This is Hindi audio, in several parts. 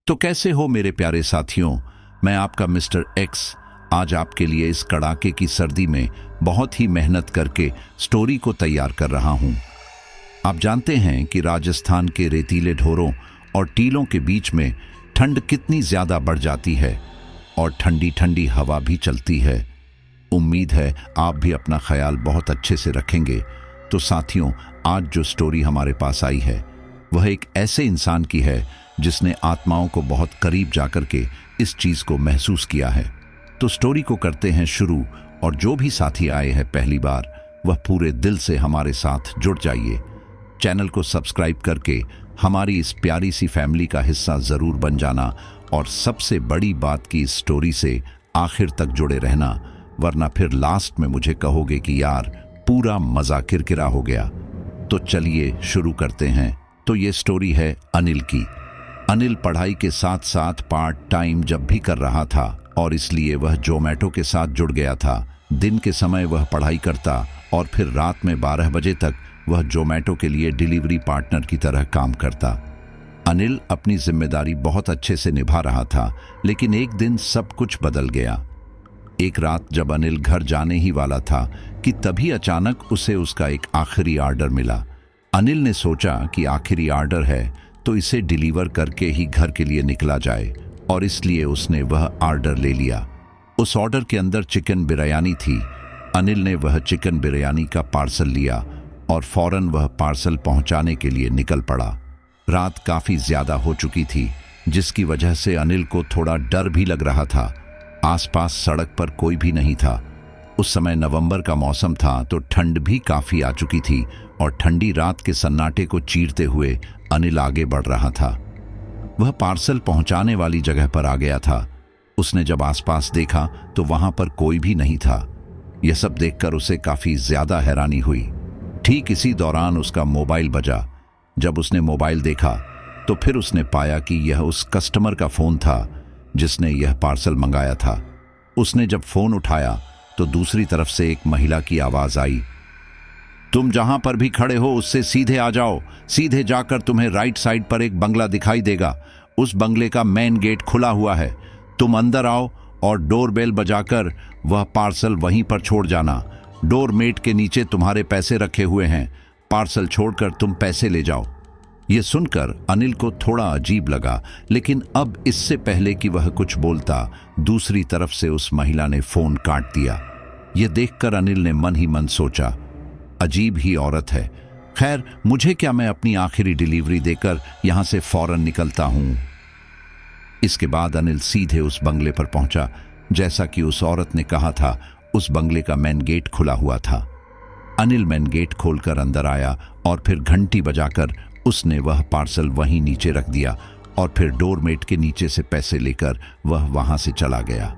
तो कैसे हो मेरे प्यारे साथियों। मैं आपका मिस्टर एक्स आज आपके लिए इस कड़ाके की सर्दी में बहुत ही मेहनत करके स्टोरी को तैयार कर रहा हूं। आप जानते हैं कि राजस्थान के रेतीले ढोरों और टीलों के बीच में ठंड कितनी ज्यादा बढ़ जाती है और ठंडी ठंडी हवा भी चलती है। उम्मीद है आप भी अपना ख्याल बहुत अच्छे से रखेंगे। तो साथियों, आज जो स्टोरी हमारे पास आई है वह एक ऐसे इंसान की है जिसने आत्माओं को बहुत करीब जाकर के इस चीज को महसूस किया है। तो स्टोरी को करते हैं शुरू, और जो भी साथी आए हैं पहली बार वह पूरे दिल से हमारे साथ जुड़ जाइए। चैनल को सब्सक्राइब करके हमारी इस प्यारी सी फैमिली का हिस्सा जरूर बन जाना, और सबसे बड़ी बात की इस स्टोरी से आखिर तक जुड़े रहना, वरना फिर लास्ट में मुझे कहोगे कि यार पूरा मजा किरकिरा हो गया। तो चलिए शुरू करते हैं। तो ये स्टोरी है अनिल की। अनिल पढ़ाई के साथ साथ पार्ट टाइम जब भी कर रहा था और इसलिए वह जोमेटो के साथ जुड़ गया था। दिन के समय वह पढ़ाई करता और फिर रात में 12 बजे तक वह जोमेटो के लिए डिलीवरी पार्टनर की तरह काम करता। अनिल अपनी जिम्मेदारी बहुत अच्छे से निभा रहा था, लेकिन एक दिन सब कुछ बदल गया। एक रात जब अनिल घर जाने ही वाला था कि तभी अचानक उसे उसका एक आखिरी ऑर्डर मिला। अनिल ने सोचा कि आखिरी ऑर्डर है तो इसे डिलीवर करके ही घर के लिए निकला जाए, और इसलिए उसने वह ऑर्डर ले लिया। उस ऑर्डर के अंदर चिकन बिरयानी थी। अनिल ने वह चिकन बिरयानी का पार्सल लिया और फौरन वह पार्सल पहुंचाने के लिए निकल पड़ा। रात काफी ज्यादा हो चुकी थी, जिसकी वजह से अनिल को थोड़ा डर भी लग रहा था। आसपास सड़क पर कोई भी नहीं था। उस समय नवंबर का मौसम था, तो ठंड भी काफी आ चुकी थी, और ठंडी रात के सन्नाटे को चीरते हुए अनिल आगे बढ़ रहा था। वह पार्सल पहुंचाने वाली जगह पर आ गया था। उसने जब आसपास देखा तो वहां पर कोई भी नहीं था। यह सब देखकर उसे काफी ज्यादा हैरानी हुई। ठीक इसी दौरान उसका मोबाइल बजा। जब उसने मोबाइल देखा तो फिर उसने पाया कि यह उस कस्टमर का फोन था जिसने यह पार्सल मंगाया था। उसने जब फोन उठाया तो दूसरी तरफ से एक महिला की आवाज आई, तुम जहां पर भी खड़े हो उससे सीधे आ जाओ। सीधे जाकर तुम्हें राइट साइड पर एक बंगला दिखाई देगा। उस बंगले का मेन गेट खुला हुआ है। तुम अंदर आओ और डोरबेल बजाकर वह पार्सल वहीं पर छोड़ जाना। डोरमेट के नीचे तुम्हारे पैसे रखे हुए हैं। पार्सल छोड़कर तुम पैसे ले जाओ। यह सुनकर अनिल को थोड़ा अजीब लगा, लेकिन अब इससे पहले कि वह कुछ बोलता, दूसरी तरफ से उस महिला ने फोन काट दिया। यह देखकर अनिल ने मन ही मन सोचा, अजीब ही औरत है। खैर, मुझे क्या, मैं अपनी आखिरी डिलीवरी देकर यहां से फौरन निकलता हूं। इसके बाद अनिल सीधे उस बंगले पर पहुंचा। जैसा कि उस औरत ने कहा था, उस बंगले का मेन गेट खुला हुआ था। अनिल मेन गेट खोलकर अंदर आया और फिर घंटी बजाकर उसने वह पार्सल वहीं नीचे रख दिया, और फिर डोरमेट के नीचे से पैसे लेकर वह वहां से चला गया।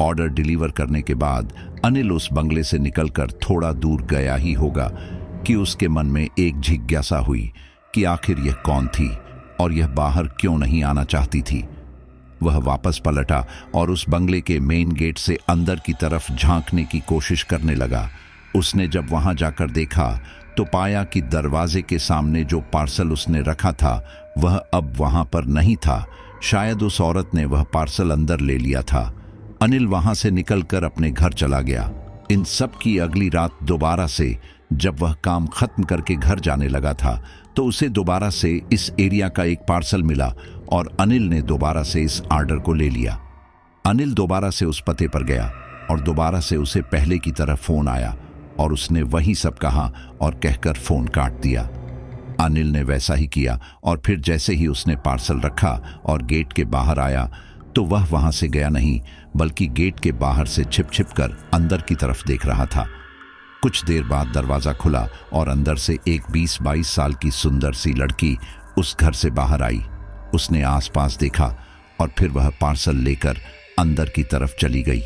ऑर्डर डिलीवर करने के बाद अनिल उस बंगले से निकलकर थोड़ा दूर गया ही होगा कि उसके मन में एक जिज्ञासा हुई कि आखिर यह कौन थी और यह बाहर क्यों नहीं आना चाहती थी। वह वापस पलटा और उस बंगले के मेन गेट से अंदर की तरफ झांकने की कोशिश करने लगा। उसने जब वहां जाकर देखा तो पाया कि दरवाजे के सामने जो पार्सल उसने रखा था वह अब वहां पर नहीं था। शायद उस औरत ने वह पार्सल अंदर ले लिया था। अनिल वहां से निकलकर अपने घर चला गया। इन सब की अगली रात दोबारा से जब वह काम खत्म करके घर जाने लगा था तो उसे दोबारा से इस एरिया का एक पार्सल मिला, और अनिल ने दोबारा से इस ऑर्डर को ले लिया। अनिल दोबारा से उस पते पर गया और दोबारा से उसे पहले की तरह फोन आया, और उसने वही सब कहा और कहकर फोन काट दिया। अनिल ने वैसा ही किया, और फिर जैसे ही उसने पार्सल रखा और गेट के बाहर आया तो वह वहां से गया नहीं, बल्कि गेट के बाहर से छिप छिप कर अंदर की तरफ देख रहा था। कुछ देर बाद दरवाजा खुला और अंदर से एक 20-22 साल की सुंदर सी लड़की उस घर से बाहर आई। उसने आसपास देखा और फिर वह पार्सल लेकर अंदर की तरफ चली गई।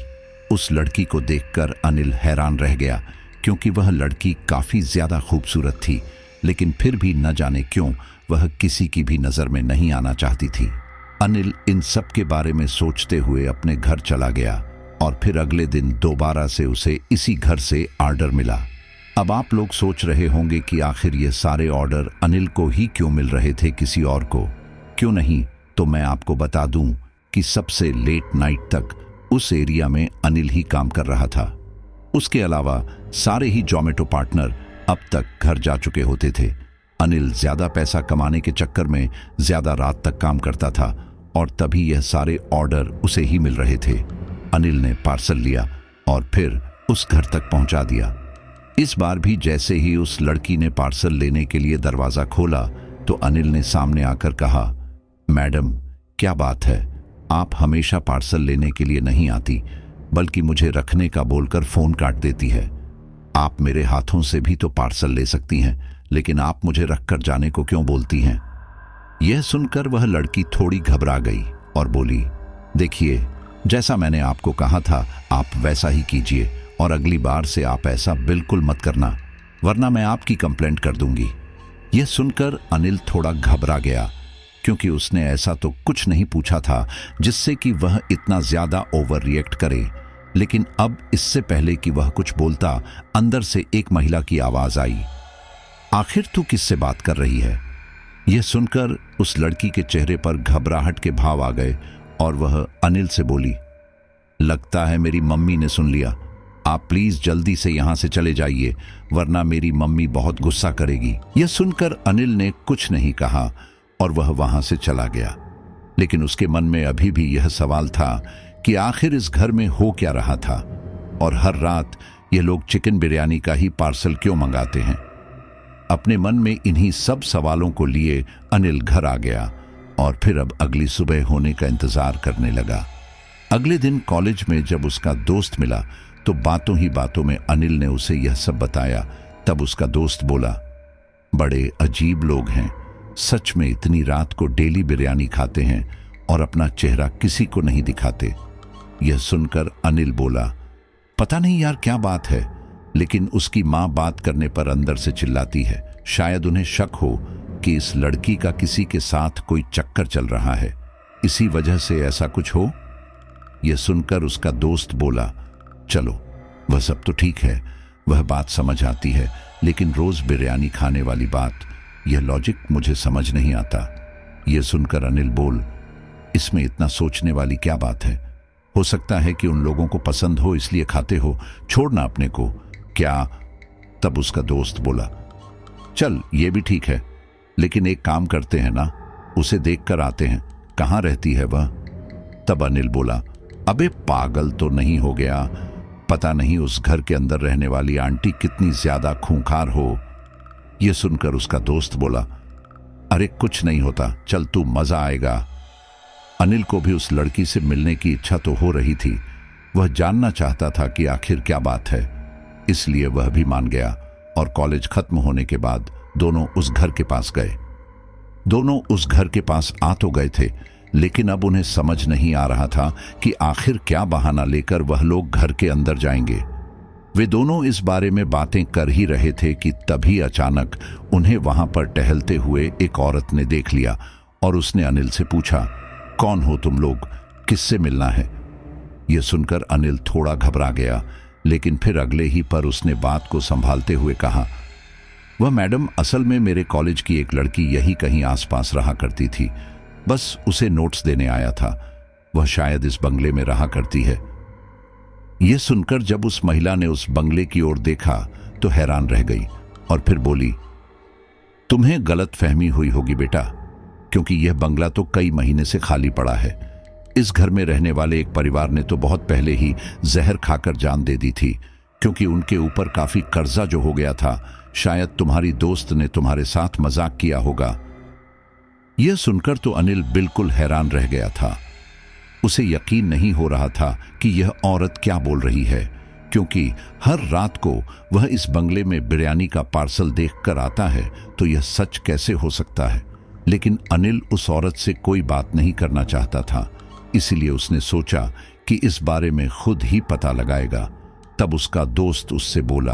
उस लड़की को देखकर अनिल हैरान रह गया, क्योंकि वह लड़की काफी ज्यादा खूबसूरत थी, लेकिन फिर भी न जाने क्यों वह किसी की भी नजर में नहीं आना चाहती थी। अनिल इन सब के बारे में सोचते हुए अपने घर चला गया, और फिर अगले दिन दोबारा से उसे इसी घर से ऑर्डर मिला। अब आप लोग सोच रहे होंगे कि आखिर ये सारे ऑर्डर अनिल को ही क्यों मिल रहे थे, किसी और को क्यों नहीं। तो मैं आपको बता दूं कि सबसे लेट नाइट तक उस एरिया में अनिल ही काम कर रहा था। उसके अलावा सारे ही जोमेटो पार्टनर अब तक घर जा चुके होते थे। अनिल ज्यादा पैसा कमाने के चक्कर में ज्यादा रात तक काम करता था और तभी यह सारे ऑर्डर उसे ही मिल रहे थे। अनिल ने पार्सल लिया और फिर उस घर तक पहुंचा दिया। इस बार भी जैसे ही उस लड़की ने पार्सल लेने के लिए दरवाजा खोला तो अनिल ने सामने आकर कहा, मैडम क्या बात है, आप हमेशा पार्सल लेने के लिए नहीं आती बल्कि मुझे रखने का बोलकर फोन काट देती है। आप मेरे हाथों से भी तो पार्सल ले सकती हैं, लेकिन आप मुझे रखकर जाने को क्यों बोलती हैं? यह सुनकर वह लड़की थोड़ी घबरा गई और बोली, देखिए जैसा मैंने आपको कहा था आप वैसा ही कीजिए और अगली बार से आप ऐसा बिल्कुल मत करना, वरना मैं आपकी कंप्लेंट कर दूंगी। यह सुनकर अनिल थोड़ा घबरा गया, क्योंकि उसने ऐसा तो कुछ नहीं पूछा था जिससे कि वह इतना ज्यादा ओवर रिएक्ट करे। लेकिन अब इससे पहले कि वह कुछ बोलता, अंदर से एक महिला की आवाज आई, आखिर तू किससे बात कर रही है? यह सुनकर उस लड़की के चेहरे पर घबराहट के भाव आ गए और वह अनिल से बोली, लगता है मेरी मम्मी ने सुन लिया, आप प्लीज जल्दी से यहां से चले जाइए वरना मेरी मम्मी बहुत गुस्सा करेगी। यह सुनकर अनिल ने कुछ नहीं कहा और वह वहां से चला गया। लेकिन उसके मन में अभी भी यह सवाल था कि आखिर इस घर में हो क्या रहा था और हर रात ये लोग चिकन बिरयानी का ही पार्सल क्यों मंगाते हैं। अपने मन में इन्हीं सब सवालों को लिए अनिल घर आ गया और फिर अब अगली सुबह होने का इंतजार करने लगा। अगले दिन कॉलेज में जब उसका दोस्त मिला तो बातों ही बातों में अनिल ने उसे यह सब बताया। तब उसका दोस्त बोला, बड़े अजीब लोग हैं, सच में इतनी रात को डेली बिरयानी खाते हैं और अपना चेहरा किसी को नहीं दिखाते। यह सुनकर अनिल बोला, पता नहीं यार क्या बात है, लेकिन उसकी मां बात करने पर अंदर से चिल्लाती है, शायद उन्हें शक हो कि इस लड़की का किसी के साथ कोई चक्कर चल रहा है, इसी वजह से ऐसा कुछ हो। यह सुनकर उसका दोस्त बोला, चलो वह सब तो ठीक है, वह बात समझ आती है, लेकिन रोज बिरयानी खाने वाली बात, यह लॉजिक मुझे समझ नहीं आता। यह सुनकर अनिल बोल, इसमें इतना सोचने वाली क्या बात है? हो सकता है कि उन लोगों को पसंद हो इसलिए खाते हो, छोड़ना अपने को क्या। तब उसका दोस्त बोला, चल ये भी ठीक है, लेकिन एक काम करते हैं ना, उसे देख कर आते हैं, कहाँ रहती है वह? तब अनिल बोला, अबे पागल तो नहीं हो गया, पता नहीं उस घर के अंदर रहने वाली आंटी कितनी ज्यादा खूंखार हो। यह सुनकर उसका दोस्त बोला, अरे कुछ नहीं होता, चल तू, मजा आएगा। अनिल को भी उस लड़की से मिलने की इच्छा तो हो रही थी, वह जानना चाहता था कि आखिर क्या बात है, इसलिए वह भी मान गया और कॉलेज खत्म होने के बाद दोनों उस घर के पास गए। दोनों उस घर के पास आ तो गए थे, लेकिन अब उन्हें समझ नहीं आ रहा था कि आखिर क्या बहाना लेकर वह लोग घर के अंदर जाएंगे। वे दोनों इस बारे में बातें कर ही रहे थे कि तभी अचानक उन्हें वहां पर टहलते हुए एक औरत ने देख लिया और उसने अनिल से पूछा, कौन हो तुम लोग, किससे मिलना है? यह सुनकर अनिल थोड़ा घबरा गया, लेकिन फिर अगले ही पर उसने बात को संभालते हुए कहा, वह मैडम असल में मेरे कॉलेज की एक लड़की यही कहीं आसपास रहा करती थी, बस उसे नोट्स देने आया था, वह शायद इस बंगले में रहा करती है। यह सुनकर जब उस महिला ने उस बंगले की ओर देखा तो हैरान रह गई और फिर बोली, तुम्हें गलत फहमी हुई होगी बेटा, क्योंकि यह बंगला तो कई महीने से खाली पड़ा है। इस घर में रहने वाले एक परिवार ने तो बहुत पहले ही जहर खाकर जान दे दी थी, क्योंकि उनके ऊपर काफी कर्जा जो हो गया था, शायद तुम्हारी दोस्त ने तुम्हारे साथ मजाक किया होगा। यह सुनकर तो अनिल बिल्कुल हैरान रह गया था। उसे यकीन नहीं हो रहा था कि यह औरत क्या बोल रही है, क्योंकि हर रात को वह इस बंगले में बिरयानी का पार्सल देखकर आता है, तो यह सच कैसे हो सकता है। लेकिन अनिल उस औरत से कोई बात नहीं करना चाहता था, इसलिए उसने सोचा कि इस बारे में खुद ही पता लगाएगा। तब उसका दोस्त उससे बोला,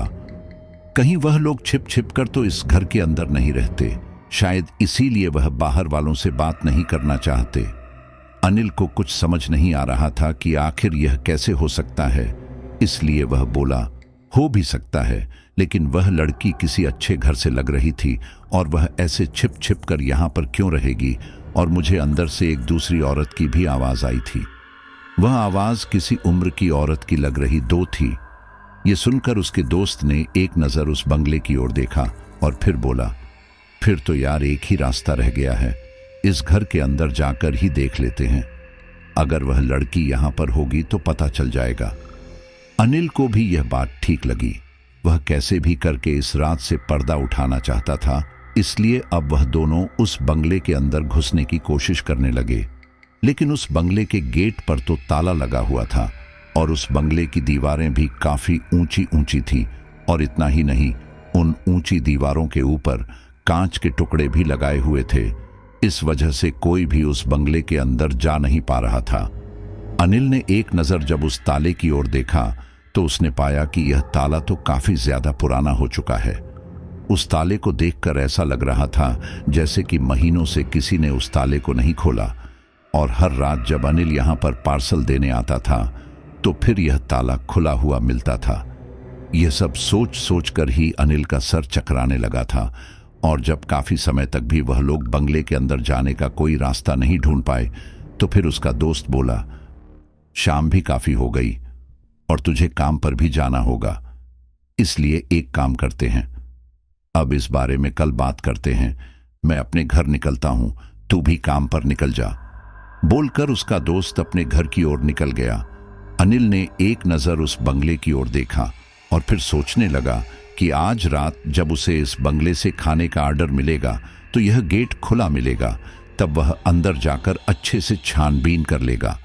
कहीं वह लोग छिप छिप कर तो इस घर के अंदर नहीं रहते, शायद इसीलिए वह बाहर वालों से बात नहीं करना चाहते। अनिल को कुछ समझ नहीं आ रहा था कि आखिर यह कैसे हो सकता है, इसलिए वह बोला, हो भी सकता है, लेकिन वह लड़की किसी अच्छे घर से लग रही थी और वह ऐसे छिप छिप कर यहाँ पर क्यों रहेगी और मुझे अंदर से एक दूसरी औरत की भी आवाज आई थी। वह आवाज किसी उम्र की औरत की लग रही दो थी। ये सुनकर उसके दोस्त ने एक नजर उस बंगले की ओर देखा और फिर बोला, फिर तो यार एक ही रास्ता रह गया है, इस घर के अंदर जाकर ही देख लेते हैं। अगर वह लड़की यहां पर होगी तो पता चल जाएगा। अनिल को भी यह बात ठीक लगी। वह कैसे भी करके इस रात से पर्दा उठाना चाहता था, इसलिए अब वह दोनों उस बंगले के अंदर घुसने की कोशिश करने लगे। लेकिन उस बंगले के गेट पर तो ताला लगा हुआ था और उस बंगले की दीवारें भी काफी ऊंची ऊंची थी। और इतना ही नहीं, उन ऊंची दीवारों के ऊपर कांच के टुकड़े भी लगाए हुए थे। इस वजह से कोई भी उस बंगले के अंदर जा नहीं पा रहा था। अनिल ने एक नजर जब उस ताले की ओर देखा तो उसने पाया कि यह ताला तो काफी ज्यादा पुराना हो चुका है। उस ताले को देखकर ऐसा लग रहा था जैसे कि महीनों से किसी ने उस ताले को नहीं खोला। और हर रात जब अनिल यहां पर पार्सल देने आता था तो फिर यह ताला खुला हुआ मिलता था। यह सब सोच सोच कर ही अनिल का सर चकराने लगा था। और जब काफी समय तक भी वह लोग बंगले के अंदर जाने का कोई रास्ता नहीं ढूंढ पाए तो फिर उसका दोस्त बोला, शाम भी काफी हो गई और तुझे काम पर भी जाना होगा, इसलिए एक काम करते हैं, अब इस बारे में कल बात करते हैं। मैं अपने घर निकलता हूं, तू भी काम पर निकल जा। बोलकर उसका दोस्त अपने घर की ओर निकल गया। अनिल ने एक नजर उस बंगले की ओर देखा और फिर सोचने लगा कि आज रात जब उसे इस बंगले से खाने का ऑर्डर मिलेगा तो यह गेट खुला मिलेगा, तब वह अंदर जाकर अच्छे से छानबीन कर लेगा।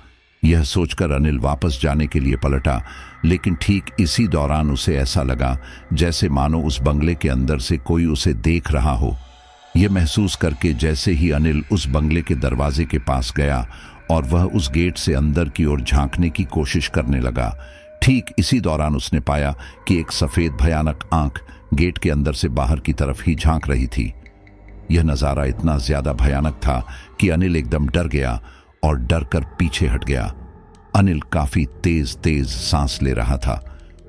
यह सोचकर अनिल वापस जाने के लिए पलटा, लेकिन ठीक इसी दौरान उसे ऐसा लगा जैसे मानो उस बंगले के अंदर से कोई उसे देख रहा हो। यह महसूस करके जैसे ही अनिल उस बंगले के दरवाजे के पास गया और वह उस गेट से अंदर की ओर झांकने की कोशिश करने लगा, ठीक इसी दौरान उसने पाया कि एक सफेद भयानक आंख गेट के अंदर से बाहर की तरफ ही झांक रही थी। यह नजारा इतना ज्यादा भयानक था कि अनिल एकदम डर गया और डर कर पीछे हट गया। अनिल काफी तेज तेज सांस ले रहा था।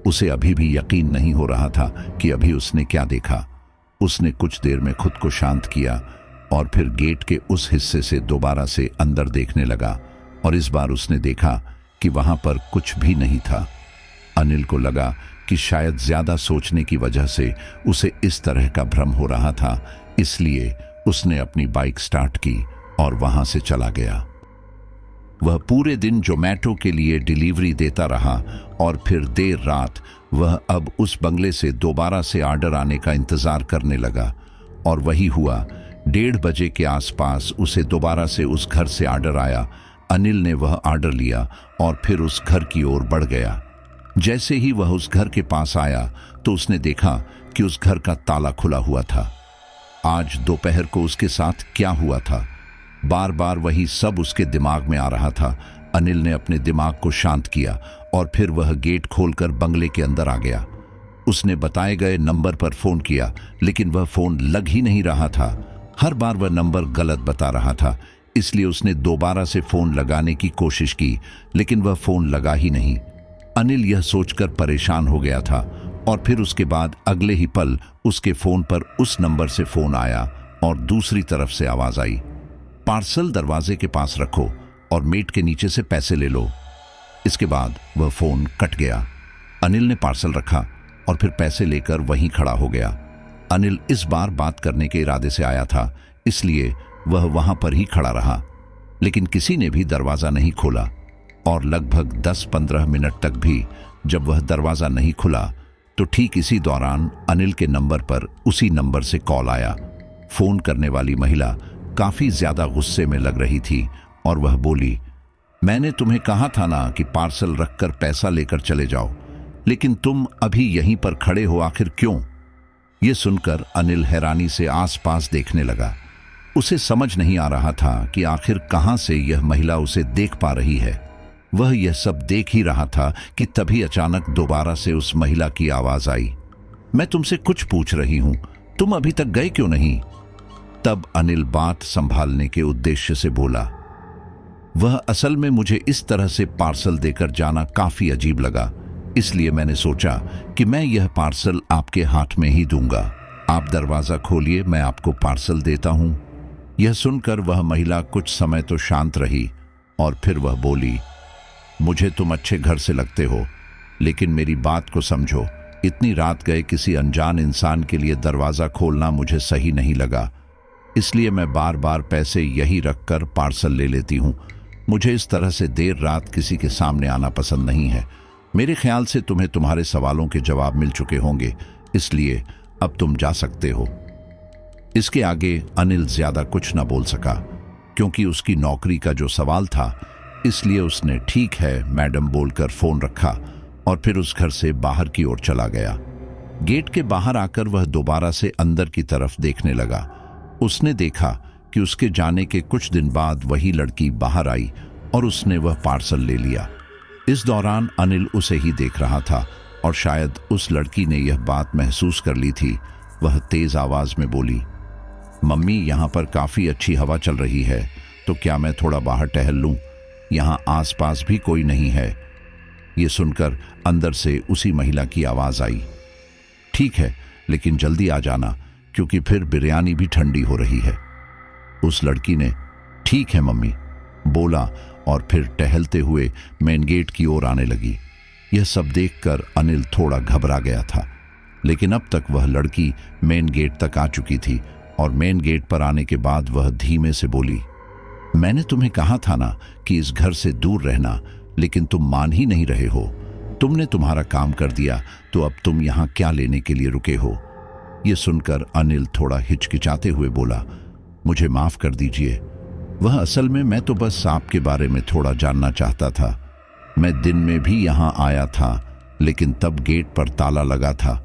उसे अभी भी यकीन नहीं हो रहा था कि अभी उसने क्या देखा। उसने कुछ देर में खुद को शांत किया और फिर गेट के उस हिस्से से दोबारा से अंदर देखने लगा और इस बार उसने देखा कि वहां पर कुछ भी नहीं था। अनिल को लगा कि शायद ज्यादा सोचने की वजह से उसे इस तरह का भ्रम हो रहा था, इसलिए उसने अपनी बाइक स्टार्ट की और वहां से चला गया। वह पूरे दिन जोमैटो के लिए डिलीवरी देता रहा और फिर देर रात वह अब उस बंगले से दोबारा से ऑर्डर आने का इंतजार करने लगा। और वही हुआ, 1:30 बजे के आसपास उसे दोबारा से उस घर से ऑर्डर आया। अनिल ने वह ऑर्डर लिया और फिर उस घर की ओर बढ़ गया। जैसे ही वह उस घर के पास आया तो उसने देखा कि उस घर का ताला खुला हुआ था। आज दोपहर को उसके साथ क्या हुआ था, बार बार वही सब उसके दिमाग में आ रहा था। अनिल ने अपने दिमाग को शांत किया और फिर वह गेट खोलकर बंगले के अंदर आ गया। उसने बताए गए नंबर पर फोन किया, लेकिन वह फोन लग ही नहीं रहा था। हर बार वह नंबर गलत बता रहा था, इसलिए उसने दोबारा से फोन लगाने की कोशिश की, लेकिन वह फोन लगा ही नहीं। अनिल यह सोचकर परेशान हो गया था और फिर उसके बाद अगले ही पल उसके फोन पर उस नंबर से फोन आया और दूसरी तरफ से आवाज आई, पार्सल दरवाजे के पास रखो और मेट के नीचे से पैसे ले लो। इसके बाद वह फोन कट गया। अनिल ने पार्सल रखा और फिर पैसे लेकर वहीं खड़ा हो गया। अनिल इस बार बात करने के इरादे से आया था, इसलिए वह वहां पर ही खड़ा रहा, लेकिन किसी ने भी दरवाजा नहीं खोला। और लगभग 10-15 मिनट तक भी जब वह दरवाजा नहीं खुला तो ठीक इसी दौरान अनिल के नंबर पर उसी नंबर से कॉल आया। फोन करने वाली महिला काफी ज्यादा गुस्से में लग रही थी और वह बोली, मैंने तुम्हें कहा था ना कि पार्सल रखकर पैसा लेकर चले जाओ, लेकिन तुम अभी यहीं पर खड़े हो, आखिर क्यों? यह सुनकर अनिल हैरानी से आसपास देखने लगा। उसे समझ नहीं आ रहा था कि आखिर कहां से यह महिला उसे देख पा रही है। वह यह सब देख ही रहा था कि तभी अचानक दोबारा से उस महिला की आवाज आई, मैं तुमसे कुछ पूछ रही हूं, तुम अभी तक गए क्यों नहीं? तब अनिल बात संभालने के उद्देश्य से बोला, वह असल में मुझे इस तरह से पार्सल देकर जाना काफी अजीब लगा, इसलिए मैंने सोचा कि मैं यह पार्सल आपके हाथ में ही दूंगा। आप दरवाजा खोलिए, मैं आपको पार्सल देता हूं। यह सुनकर वह महिला कुछ समय तो शांत रही और फिर वह बोली, मुझे तुम अच्छे घर से लगते हो, लेकिन मेरी बात को समझो। इतनी रात गए किसी अनजान इंसान के लिए दरवाज़ा खोलना मुझे सही नहीं लगा, इसलिए मैं बार बार पैसे यही रखकर पार्सल ले लेती हूँ। मुझे इस तरह से देर रात किसी के सामने आना पसंद नहीं है। मेरे ख्याल से तुम्हें तुम्हारे सवालों के जवाब मिल चुके होंगे, इसलिए अब तुम जा सकते हो। इसके आगे अनिल ज्यादा न बोल सका, क्योंकि उसकी नौकरी का जो सवाल था, इसलिए उसने ठीक है मैडम बोलकर फोन रखा और फिर उस घर से बाहर की ओर चला गया। गेट के बाहर आकर वह दोबारा से अंदर की तरफ देखने लगा। उसने देखा कि उसके जाने के कुछ दिन बाद वही लड़की बाहर आई और उसने वह पार्सल ले लिया। इस दौरान अनिल उसे ही देख रहा था और शायद उस लड़की ने यह बात महसूस कर ली थी। वह तेज आवाज में बोली, मम्मी, यहाँ पर काफी अच्छी हवा चल रही है, तो क्या मैं थोड़ा बाहर टहल लूं? यहाँ आसपास भी कोई नहीं है। ये सुनकर अंदर से उसी महिला की आवाज आई, ठीक है, लेकिन जल्दी आ जाना, क्योंकि फिर बिरयानी भी ठंडी हो रही है। उस लड़की ने ठीक है मम्मी बोला और फिर टहलते हुए मेन गेट की ओर आने लगी। यह सब देखकर अनिल थोड़ा घबरा गया था, लेकिन अब तक वह लड़की मेन गेट तक आ चुकी थी और मेन गेट पर आने के बाद वह धीमे से बोली, मैंने तुम्हें कहा था ना कि इस घर से दूर रहना, लेकिन तुम मान ही नहीं रहे हो। तुमने तुम्हारा काम कर दिया, तो अब तुम यहाँ क्या लेने के लिए रुके हो? यह सुनकर अनिल थोड़ा हिचकिचाते हुए बोला, मुझे माफ कर दीजिए। वह असल में मैं तो बस आपके बारे में थोड़ा जानना चाहता था। मैं दिन में भी यहाँ आया था, लेकिन तब गेट पर ताला लगा था।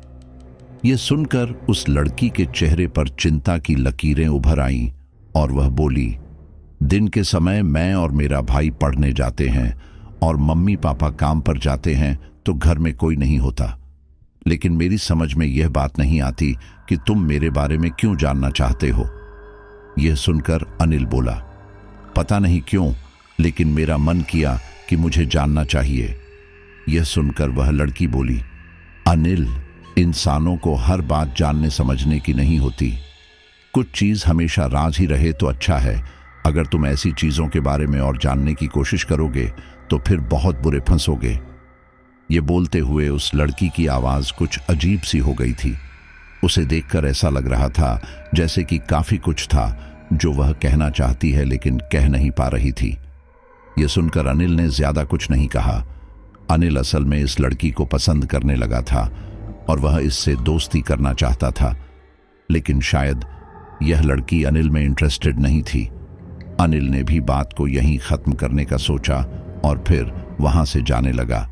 यह सुनकर उस लड़की के चेहरे पर चिंता की लकीरें उभर आईं और वह बोली, दिन के समय मैं और मेरा भाई पढ़ने जाते हैं और मम्मी पापा काम पर जाते हैं, तो घर में कोई नहीं होता। लेकिन मेरी समझ में यह बात नहीं आती कि तुम मेरे बारे में क्यों जानना चाहते हो। यह सुनकर अनिल बोला, पता नहीं क्यों, लेकिन मेरा मन किया कि मुझे जानना चाहिए। यह सुनकर वह लड़की बोली, अनिल, इंसानों को हर बात जानने समझने की नहीं होती। कुछ चीज हमेशा राज ही रहे तो अच्छा है। अगर तुम ऐसी चीजों के बारे में और जानने की कोशिश करोगे तो फिर बहुत बुरे फंसोगे। ये बोलते हुए उस लड़की की आवाज कुछ अजीब सी हो गई थी। उसे देखकर ऐसा लग रहा था जैसे कि काफी कुछ था जो वह कहना चाहती है, लेकिन कह नहीं पा रही थी। यह सुनकर अनिल ने ज्यादा कुछ नहीं कहा। अनिल असल में इस लड़की को पसंद करने लगा था और वह इससे दोस्ती करना चाहता था, लेकिन शायद यह लड़की अनिल में इंटरेस्टेड नहीं थी। अनिल ने भी बात को यहीं खत्म करने का सोचा और फिर वहां से जाने लगा।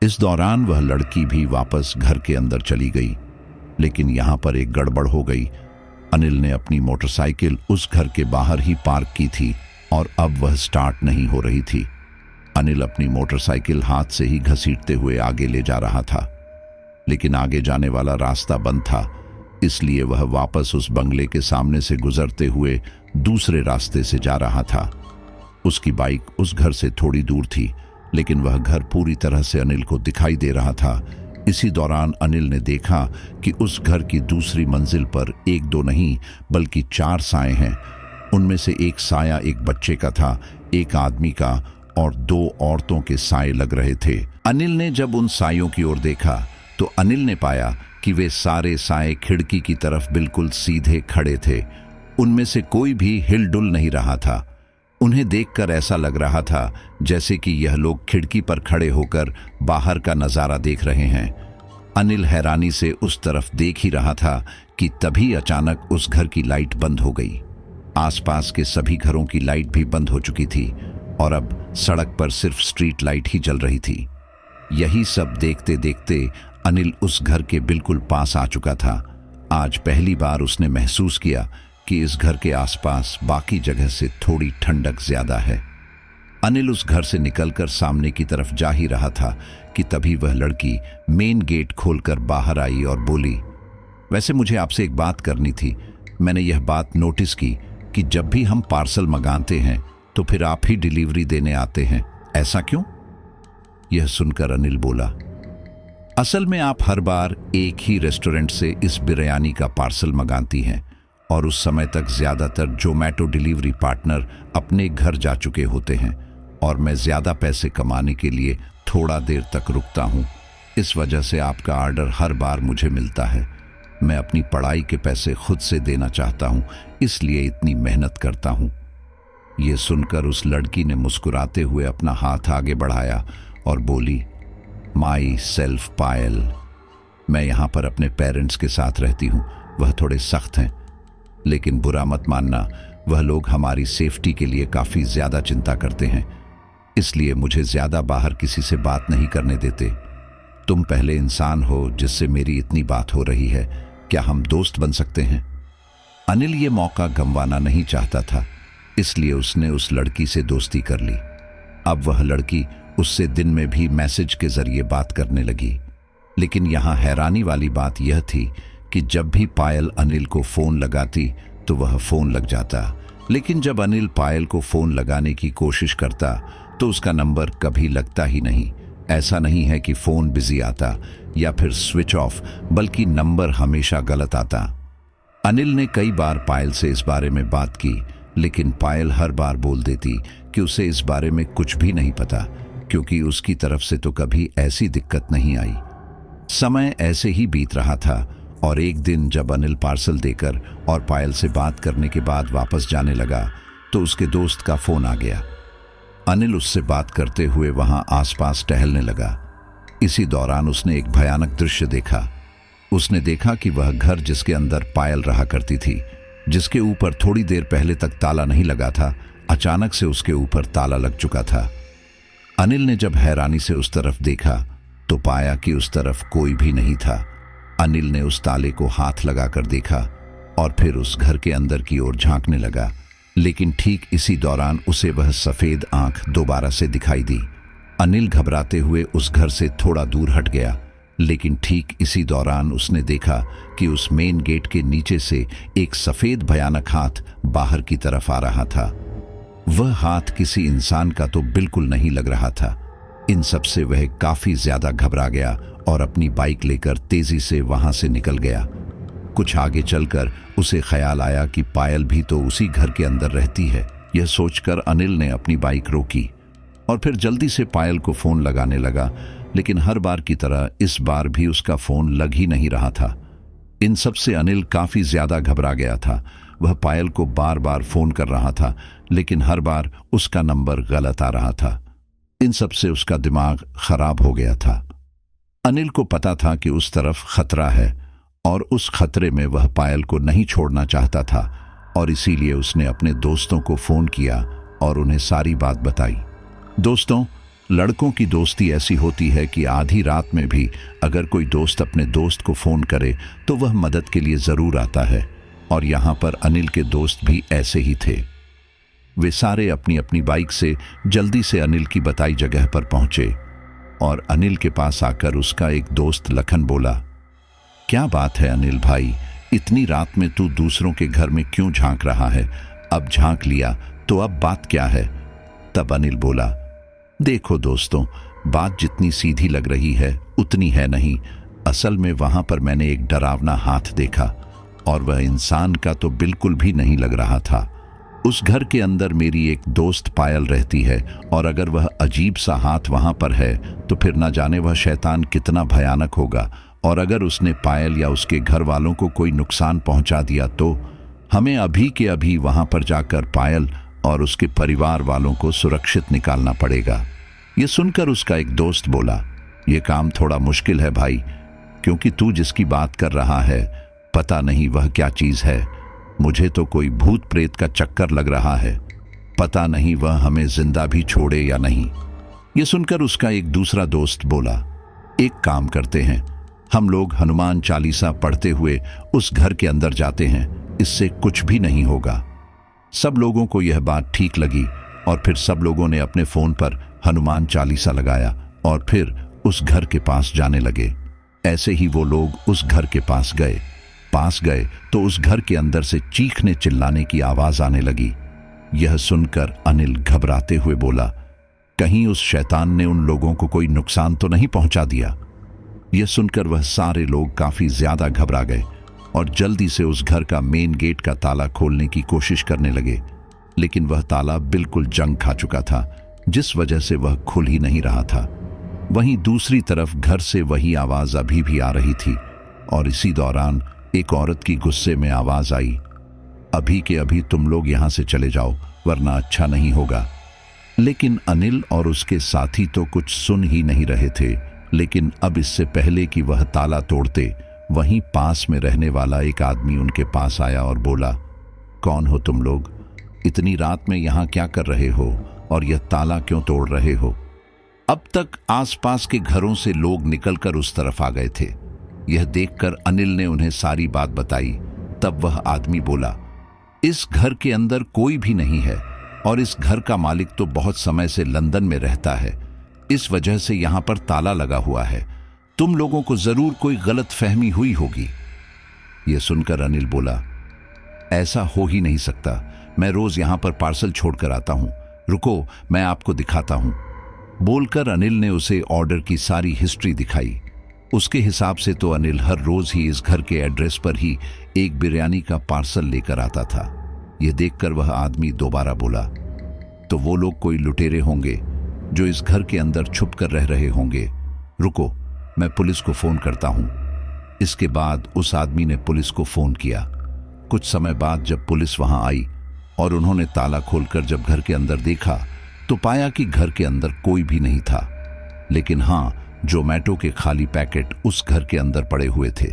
इस दौरान वह लड़की भी वापस घर के अंदर चली गई, लेकिन यहां पर एक गड़बड़ हो गई। अनिल ने अपनी मोटरसाइकिल उस घर के बाहर ही पार्क की थी और अब वह स्टार्ट नहीं हो रही थी। अनिल अपनी मोटरसाइकिल हाथ से ही घसीटते हुए आगे ले जा रहा था, लेकिन आगे जाने वाला रास्ता बंद था, इसलिए वह वापस उस बंगले के सामने से गुजरते हुए दूसरे रास्ते से जा रहा था। उसकी बाइक उस घर से थोड़ी दूर थी, लेकिन वह घर पूरी तरह से अनिल को दिखाई दे रहा था। इसी दौरान अनिल ने देखा कि उस घर की दूसरी मंजिल पर एक दो नहीं बल्कि 4 साए हैं। उनमें से एक साया एक बच्चे का था, एक आदमी का और 2 औरतों के साए लग रहे थे। अनिल ने जब उन सायों की ओर देखा तो अनिल ने पाया कि वे सारे साए खिड़की की तरफ बिल्कुल सीधे खड़े थे। उनमें से कोई भी हिलडुल नहीं रहा था। उन्हें देखकर ऐसा लग रहा था जैसे कि यह लोग खिड़की पर खड़े होकर बाहर का नजारा देख रहे हैं। अनिल हैरानी से उस तरफ देख ही रहा था कि तभी अचानक उस घर की लाइट बंद हो गई। आसपास के सभी घरों की लाइट भी बंद हो चुकी थी और अब सड़क पर सिर्फ स्ट्रीट लाइट ही जल रही थी। यही सब देखते देखते अनिल उस घर के बिल्कुल पास आ चुका था। आज पहली बार उसने महसूस किया कि इस घर के आसपास बाकी जगह से थोड़ी ठंडक ज्यादा है। अनिल उस घर से निकलकर सामने की तरफ जा ही रहा था कि तभी वह लड़की मेन गेट खोलकर बाहर आई और बोली, वैसे मुझे आपसे एक बात करनी थी। मैंने यह बात नोटिस की कि जब भी हम पार्सल मंगाते हैं तो फिर आप ही डिलीवरी देने आते हैं, ऐसा क्यों? यह सुनकर अनिल बोला, असल में आप हर बार एक ही रेस्टोरेंट से इस बिरयानी का पार्सल मंगाती हैं और उस समय तक ज़्यादातर जोमैटो डिलीवरी पार्टनर अपने घर जा चुके होते हैं और मैं ज़्यादा पैसे कमाने के लिए थोड़ा देर तक रुकता हूँ। इस वजह से आपका ऑर्डर हर बार मुझे मिलता है। मैं अपनी पढ़ाई के पैसे खुद से देना चाहता हूँ, इसलिए इतनी मेहनत करता हूँ। ये सुनकर उस लड़की ने मुस्कुराते हुए अपना हाथ आगे बढ़ाया और बोली, माई सेल्फ पायल, मैं यहाँ पर अपने पेरेंट्स के साथ रहती हूँ। वह थोड़े सख्त हैं, लेकिन बुरा मत मानना, वह लोग हमारी सेफ्टी के लिए काफ़ी ज़्यादा चिंता करते हैं, इसलिए मुझे ज़्यादा बाहर किसी से बात नहीं करने देते। तुम पहले इंसान हो जिससे मेरी इतनी बात हो रही है, क्या हम दोस्त बन सकते हैं? अनिल ये मौका गंवाना नहीं चाहता था, इसलिए उसने उस लड़की से दोस्ती कर ली। अब वह लड़की उससे दिन में भी मैसेज के जरिए बात करने लगी। लेकिन यहाँ हैरानी वाली बात यह थी कि जब भी पायल अनिल को फ़ोन लगाती तो वह फ़ोन लग जाता, लेकिन जब अनिल पायल को फ़ोन लगाने की कोशिश करता तो उसका नंबर कभी लगता ही नहीं। ऐसा नहीं है कि फ़ोन बिजी आता या फिर स्विच ऑफ, बल्कि नंबर हमेशा गलत आता। अनिल ने कई बार पायल से इस बारे में बात की, लेकिन पायल हर बार बोल देती कि उसे इस बारे में कुछ भी नहीं पता, क्योंकि उसकी तरफ से तो कभी ऐसी दिक्कत नहीं आई। समय ऐसे ही बीत रहा था और एक दिन जब अनिल पार्सल देकर और पायल से बात करने के बाद वापस जाने लगा तो उसके दोस्त का फ़ोन आ गया। अनिल उससे बात करते हुए वहां आसपास टहलने लगा। इसी दौरान उसने एक भयानक दृश्य देखा। उसने देखा कि वह घर जिसके अंदर पायल रहा करती थी, जिसके ऊपर थोड़ी देर पहले तक ताला नहीं लगा था, अचानक से उसके ऊपर ताला लग चुका था। अनिल ने जब हैरानी से उस तरफ देखा तो पाया कि उस तरफ कोई भी नहीं था। अनिल ने उस ताले को हाथ लगाकर देखा और फिर उस घर के अंदर की ओर झांकने लगा, लेकिन ठीक इसी दौरान उसे वह सफ़ेद आंख दोबारा से दिखाई दी। अनिल घबराते हुए उस घर से थोड़ा दूर हट गया, लेकिन ठीक इसी दौरान उसने देखा कि उस मेन गेट के नीचे से एक सफ़ेद भयानक हाथ बाहर की तरफ आ रहा था। वह हाथ किसी इंसान का तो बिल्कुल नहीं लग रहा था। इन सब से वह काफ़ी ज़्यादा घबरा गया और अपनी बाइक लेकर तेज़ी से वहाँ से निकल गया। कुछ आगे चलकर उसे ख्याल आया कि पायल भी तो उसी घर के अंदर रहती है। यह सोचकर अनिल ने अपनी बाइक रोकी और फिर जल्दी से पायल को फ़ोन लगाने लगा, लेकिन हर बार की तरह इस बार भी उसका फ़ोन लग ही नहीं रहा था। इन सब से अनिल काफ़ी ज़्यादा घबरा गया था। वह पायल को बार बार फ़ोन कर रहा था, लेकिन हर बार उसका नंबर गलत आ रहा था। इन सब से उसका दिमाग खराब हो गया था। अनिल को पता था कि उस तरफ खतरा है और उस खतरे में वह पायल को नहीं छोड़ना चाहता था, और इसीलिए उसने अपने दोस्तों को फ़ोन किया और उन्हें सारी बात बताई। दोस्तों, लड़कों की दोस्ती ऐसी होती है कि आधी रात में भी अगर कोई दोस्त अपने दोस्त को फ़ोन करे तो वह मदद के लिए ज़रूर आता है, और यहाँ पर अनिल के दोस्त भी ऐसे ही थे। वे सारे अपनी अपनी बाइक से जल्दी से अनिल की बताई जगह पर पहुंचे और अनिल के पास आकर उसका एक दोस्त लखन बोला, क्या बात है अनिल भाई, इतनी रात में तू दूसरों के घर में क्यों झांक रहा है? अब झांक लिया तो अब बात क्या है? तब अनिल बोला, देखो दोस्तों, बात जितनी सीधी लग रही है उतनी है नहीं। असल में वहां पर मैंने एक डरावना हाथ देखा और वह इंसान का तो बिल्कुल भी नहीं लग रहा था। उस घर के अंदर मेरी एक दोस्त पायल रहती है, और अगर वह अजीब सा हाथ वहां पर है तो फिर ना जाने वह शैतान कितना भयानक होगा, और अगर उसने पायल या उसके घर वालों को कोई नुकसान पहुंचा दिया तो हमें अभी के अभी वहां पर जाकर पायल और उसके परिवार वालों को सुरक्षित निकालना पड़ेगा। ये सुनकर उसका एक दोस्त बोला, यह काम थोड़ा मुश्किल है भाई, क्योंकि तू जिसकी बात कर रहा है पता नहीं वह क्या चीज़ है। मुझे तो कोई भूत प्रेत का चक्कर लग रहा है, पता नहीं वह हमें जिंदा भी छोड़े या नहीं। ये सुनकर उसका एक दूसरा दोस्त बोला, एक काम करते हैं, हम लोग हनुमान चालीसा पढ़ते हुए उस घर के अंदर जाते हैं, इससे कुछ भी नहीं होगा। सब लोगों को यह बात ठीक लगी और फिर सब लोगों ने अपने फ़ोन पर हनुमान चालीसा लगाया और फिर उस घर के पास जाने लगे। ऐसे ही वो लोग उस घर के पास गए तो उस घर के अंदर से चीखने चिल्लाने की आवाज़ आने लगी। यह सुनकर अनिल घबराते हुए बोला, कहीं उस शैतान ने उन लोगों को कोई नुकसान तो नहीं पहुंचा दिया। यह सुनकर वह सारे लोग काफ़ी ज़्यादा घबरा गए और जल्दी से उस घर का मेन गेट का ताला खोलने की कोशिश करने लगे, लेकिन वह ताला बिल्कुल जंग खा चुका था, जिस वजह से वह खुल ही नहीं रहा था। वहीं दूसरी तरफ घर से वही आवाज अभी भी आ रही थी और इसी दौरान एक औरत की गुस्से में आवाज आई, अभी के अभी तुम लोग यहां से चले जाओ वरना अच्छा नहीं होगा। लेकिन अनिल और उसके साथी तो कुछ सुन ही नहीं रहे थे, लेकिन अब इससे पहले कि वह ताला तोड़ते, वहीं पास में रहने वाला एक आदमी उनके पास आया और बोला, कौन हो तुम लोग? इतनी रात में यहाँ क्या कर रहे हो और यह ताला क्यों तोड़ रहे हो? अब तक आसपास के घरों से लोग निकलकर उस तरफ आ गए थे। यह देखकर अनिल ने उन्हें सारी बात बताई। तब वह आदमी बोला, इस घर के अंदर कोई भी नहीं है और इस घर का मालिक तो बहुत समय से लंदन में रहता है, इस वजह से यहां पर ताला लगा हुआ है। तुम लोगों को जरूर कोई गलत फहमी हुई होगी। यह सुनकर अनिल बोला, ऐसा हो ही नहीं सकता, मैं रोज यहां पर पार्सल छोड़कर आता हूं, रुको मैं आपको दिखाता हूं। बोलकर अनिल ने उसे ऑर्डर की सारी हिस्ट्री दिखाई। उसके हिसाब से तो अनिल हर रोज ही इस घर के एड्रेस पर ही एक बिरयानी का पार्सल लेकर आता था। यह देखकर वह आदमी दोबारा बोला, तो वो लोग कोई लुटेरे होंगे जो इस घर के अंदर छुप कर रह रहे होंगे, रुको मैं पुलिस को फोन करता हूं। इसके बाद उस आदमी ने पुलिस को फोन किया। कुछ समय बाद जब पुलिस वहां आई और उन्होंने ताला खोलकर जब घर के अंदर देखा तो पाया कि घर के अंदर कोई भी नहीं था, लेकिन हां, जोमैटो के खाली पैकेट उस घर के अंदर पड़े हुए थे।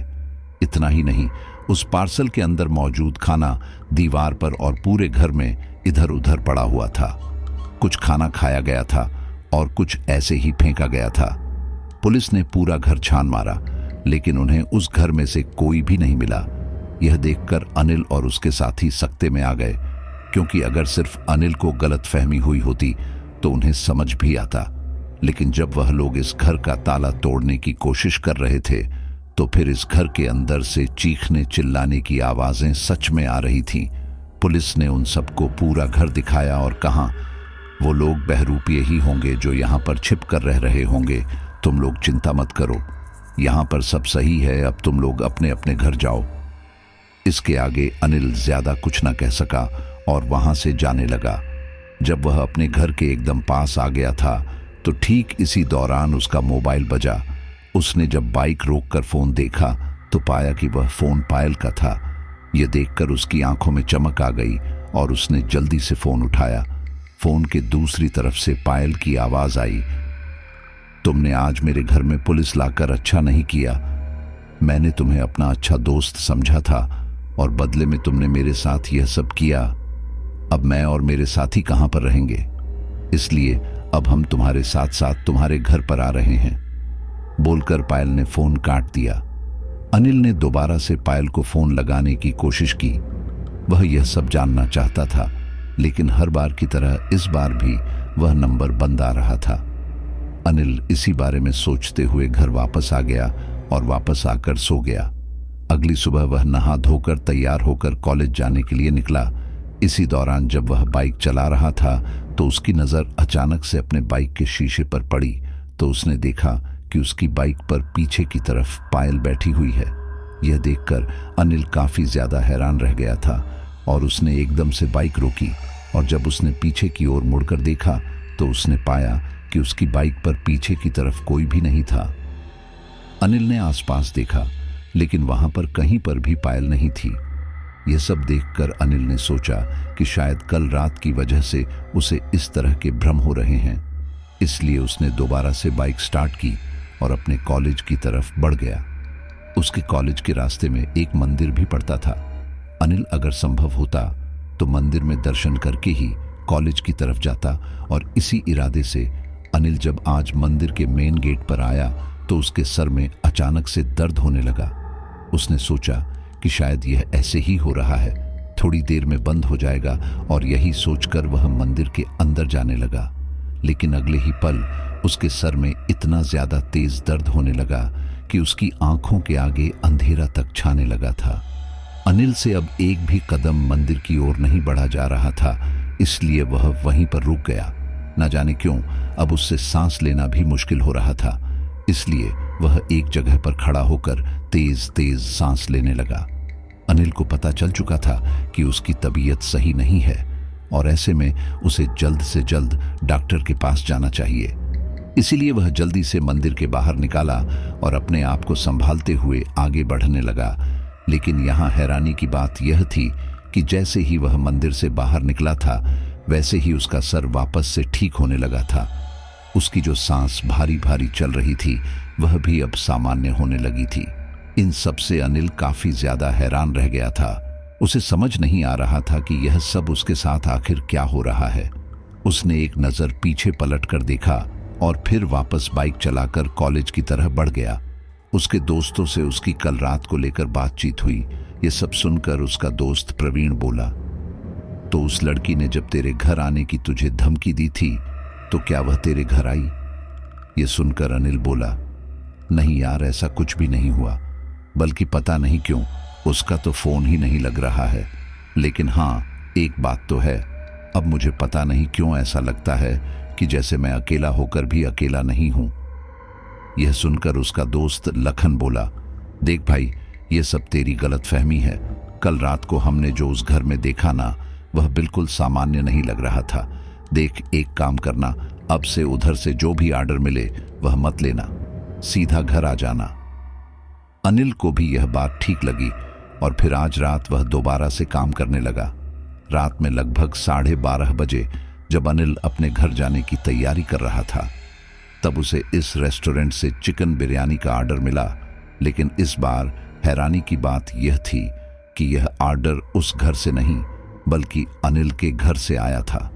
इतना ही नहीं, उस पार्सल के अंदर मौजूद खाना दीवार पर और पूरे घर में इधर उधर पड़ा हुआ था। कुछ खाना खाया गया था और कुछ ऐसे ही फेंका गया था। पुलिस ने पूरा घर छान मारा, लेकिन उन्हें उस घर में से कोई भी नहीं मिला। यह देखकर अनिल और उसके साथी सकते में आ गए, क्योंकि अगर सिर्फ अनिल को गलतफहमी हुई होती तो उन्हें समझ भी आता, लेकिन जब वह लोग इस घर का ताला तोड़ने की कोशिश कर रहे थे तो फिर इस घर के अंदर से चीखने चिल्लाने की आवाजें सच में आ रही थीं। पुलिस ने उन सबको पूरा घर दिखाया और कहा, वो लोग बहरूपिये ही होंगे जो यहाँ पर छिप कर रह रहे होंगे, तुम लोग चिंता मत करो, यहाँ पर सब सही है, अब तुम लोग अपने अपने घर जाओ। इसके आगे अनिल ज्यादा कुछ न कह सका और वहां से जाने लगा। जब वह अपने घर के एकदम पास आ गया था तो ठीक इसी दौरान उसका मोबाइल बजा। उसने जब बाइक रोककर फोन देखा तो पाया कि वह फोन पायल का था। यह देखकर उसकी आंखों में चमक आ गई और उसने जल्दी से फोन उठाया। फोन के दूसरी तरफ से पायल की आवाज आई, तुमने आज मेरे घर में पुलिस लाकर अच्छा नहीं किया। मैंने तुम्हें अपना अच्छा दोस्त समझा था और बदले में तुमने मेरे साथ यह सब किया। अब मैं और मेरे साथी कहां पर रहेंगे, इसलिए अब हम तुम्हारे साथ साथ तुम्हारे घर पर आ रहे हैं। बोलकर पायल ने फोन काट दिया। अनिल ने दोबारा से पायल को फोन लगाने की कोशिश की। वह यह सब जानना चाहता था, लेकिन हर बार की तरह इस बार भी वह नंबर बंद आ रहा था। अनिल इसी बारे में सोचते हुए घर वापस आ गया और वापस आकर सो गया। अगली सुबह वह नहा धोकर तैयार होकर कॉलेज जाने के लिए निकला। इसी दौरान जब वह बाइक चला रहा था तो उसकी नजर अचानक से अपने बाइक के शीशे पर पड़ी तो उसने देखा कि उसकी बाइक पर पीछे की तरफ पायल बैठी हुई है। यह देखकर अनिल काफी ज्यादा हैरान रह गया था और उसने एकदम से बाइक रोकी और जब उसने पीछे की ओर मुड़कर देखा तो उसने पाया कि उसकी बाइक पर पीछे की तरफ कोई भी नहीं था। अनिल ने आसपास देखा, लेकिन वहां पर कहीं पर भी पायल नहीं थी। यह सब देखकर अनिल ने सोचा कि शायद कल रात की वजह से उसे इस तरह के भ्रम हो रहे हैं। इसलिए उसने दोबारा से बाइक स्टार्ट की और अपने कॉलेज की तरफ बढ़ गया। उसके कॉलेज के रास्ते में एक मंदिर भी पड़ता था। अनिल अगर संभव होता तो मंदिर में दर्शन करके ही कॉलेज की तरफ जाता और इसी इरादे से अनिल जब आज मंदिर के मेन गेट पर आया तो उसके सर में अचानक से दर्द होने लगा। उसने सोचा कि शायद यह ऐसे ही हो रहा है, थोड़ी देर में बंद हो जाएगा और यही सोचकर वह मंदिर के अंदर जाने लगा। लेकिन अगले ही पल उसके सर में इतना ज्यादा तेज दर्द होने लगा कि उसकी आंखों के आगे अंधेरा तक छाने लगा था। अनिल से अब एक भी कदम मंदिर की ओर नहीं बढ़ा जा रहा था, इसलिए वह वहीं पर रुक गया। न जाने क्यों अब उससे सांस लेना भी मुश्किल हो रहा था, इसलिए वह एक जगह पर खड़ा होकर तेज तेज सांस लेने लगा। अनिल को पता चल चुका था कि उसकी तबीयत सही नहीं है और ऐसे में उसे जल्द से जल्द डॉक्टर के पास जाना चाहिए। इसीलिए वह जल्दी से मंदिर के बाहर निकाला और अपने आप को संभालते हुए आगे बढ़ने लगा। लेकिन यहाँ हैरानी की बात यह थी कि जैसे ही वह मंदिर से बाहर निकला था, वैसे ही उसका सर वापस से ठीक होने लगा था। उसकी जो सांस भारी भारी चल रही थी, वह भी अब सामान्य होने लगी थी। इन सब से अनिल काफी ज्यादा हैरान रह गया था। उसे समझ नहीं आ रहा था कि यह सब उसके साथ आखिर क्या हो रहा है। उसने एक नजर पीछे पलट कर देखा और फिर वापस बाइक चलाकर कॉलेज की तरह बढ़ गया। उसके दोस्तों से उसकी कल रात को लेकर बातचीत हुई। ये सब सुनकर उसका दोस्त प्रवीण बोला, तो उस लड़की ने जब तेरे घर आने की तुझे धमकी दी थी, तो क्या वह तेरे घर आई? ये सुनकर अनिल बोला, नहीं यार, ऐसा कुछ भी नहीं हुआ। बल्कि पता नहीं क्यों उसका तो फोन ही नहीं लग रहा है। लेकिन हाँ, एक बात तो है, अब मुझे पता नहीं क्यों ऐसा लगता है कि जैसे मैं अकेला होकर भी अकेला नहीं हूं। यह सुनकर उसका दोस्त लखन बोला, देख भाई, ये सब तेरी गलतफहमी है। कल रात को हमने जो उस घर में देखा ना, वह बिल्कुल सामान्य नहीं लग रहा था। देख, एक काम करना, अब से उधर से जो भी ऑर्डर मिले वह मत लेना, सीधा घर आ जाना। अनिल को भी यह बात ठीक लगी और फिर आज रात वह दोबारा से काम करने लगा। रात में लगभग 12:30 बजे जब अनिल अपने घर जाने की तैयारी कर रहा था, तब उसे इस रेस्टोरेंट से चिकन बिरयानी का ऑर्डर मिला। लेकिन इस बार हैरानी की बात यह थी कि यह ऑर्डर उस घर से नहीं बल्कि अनिल के घर से आया था।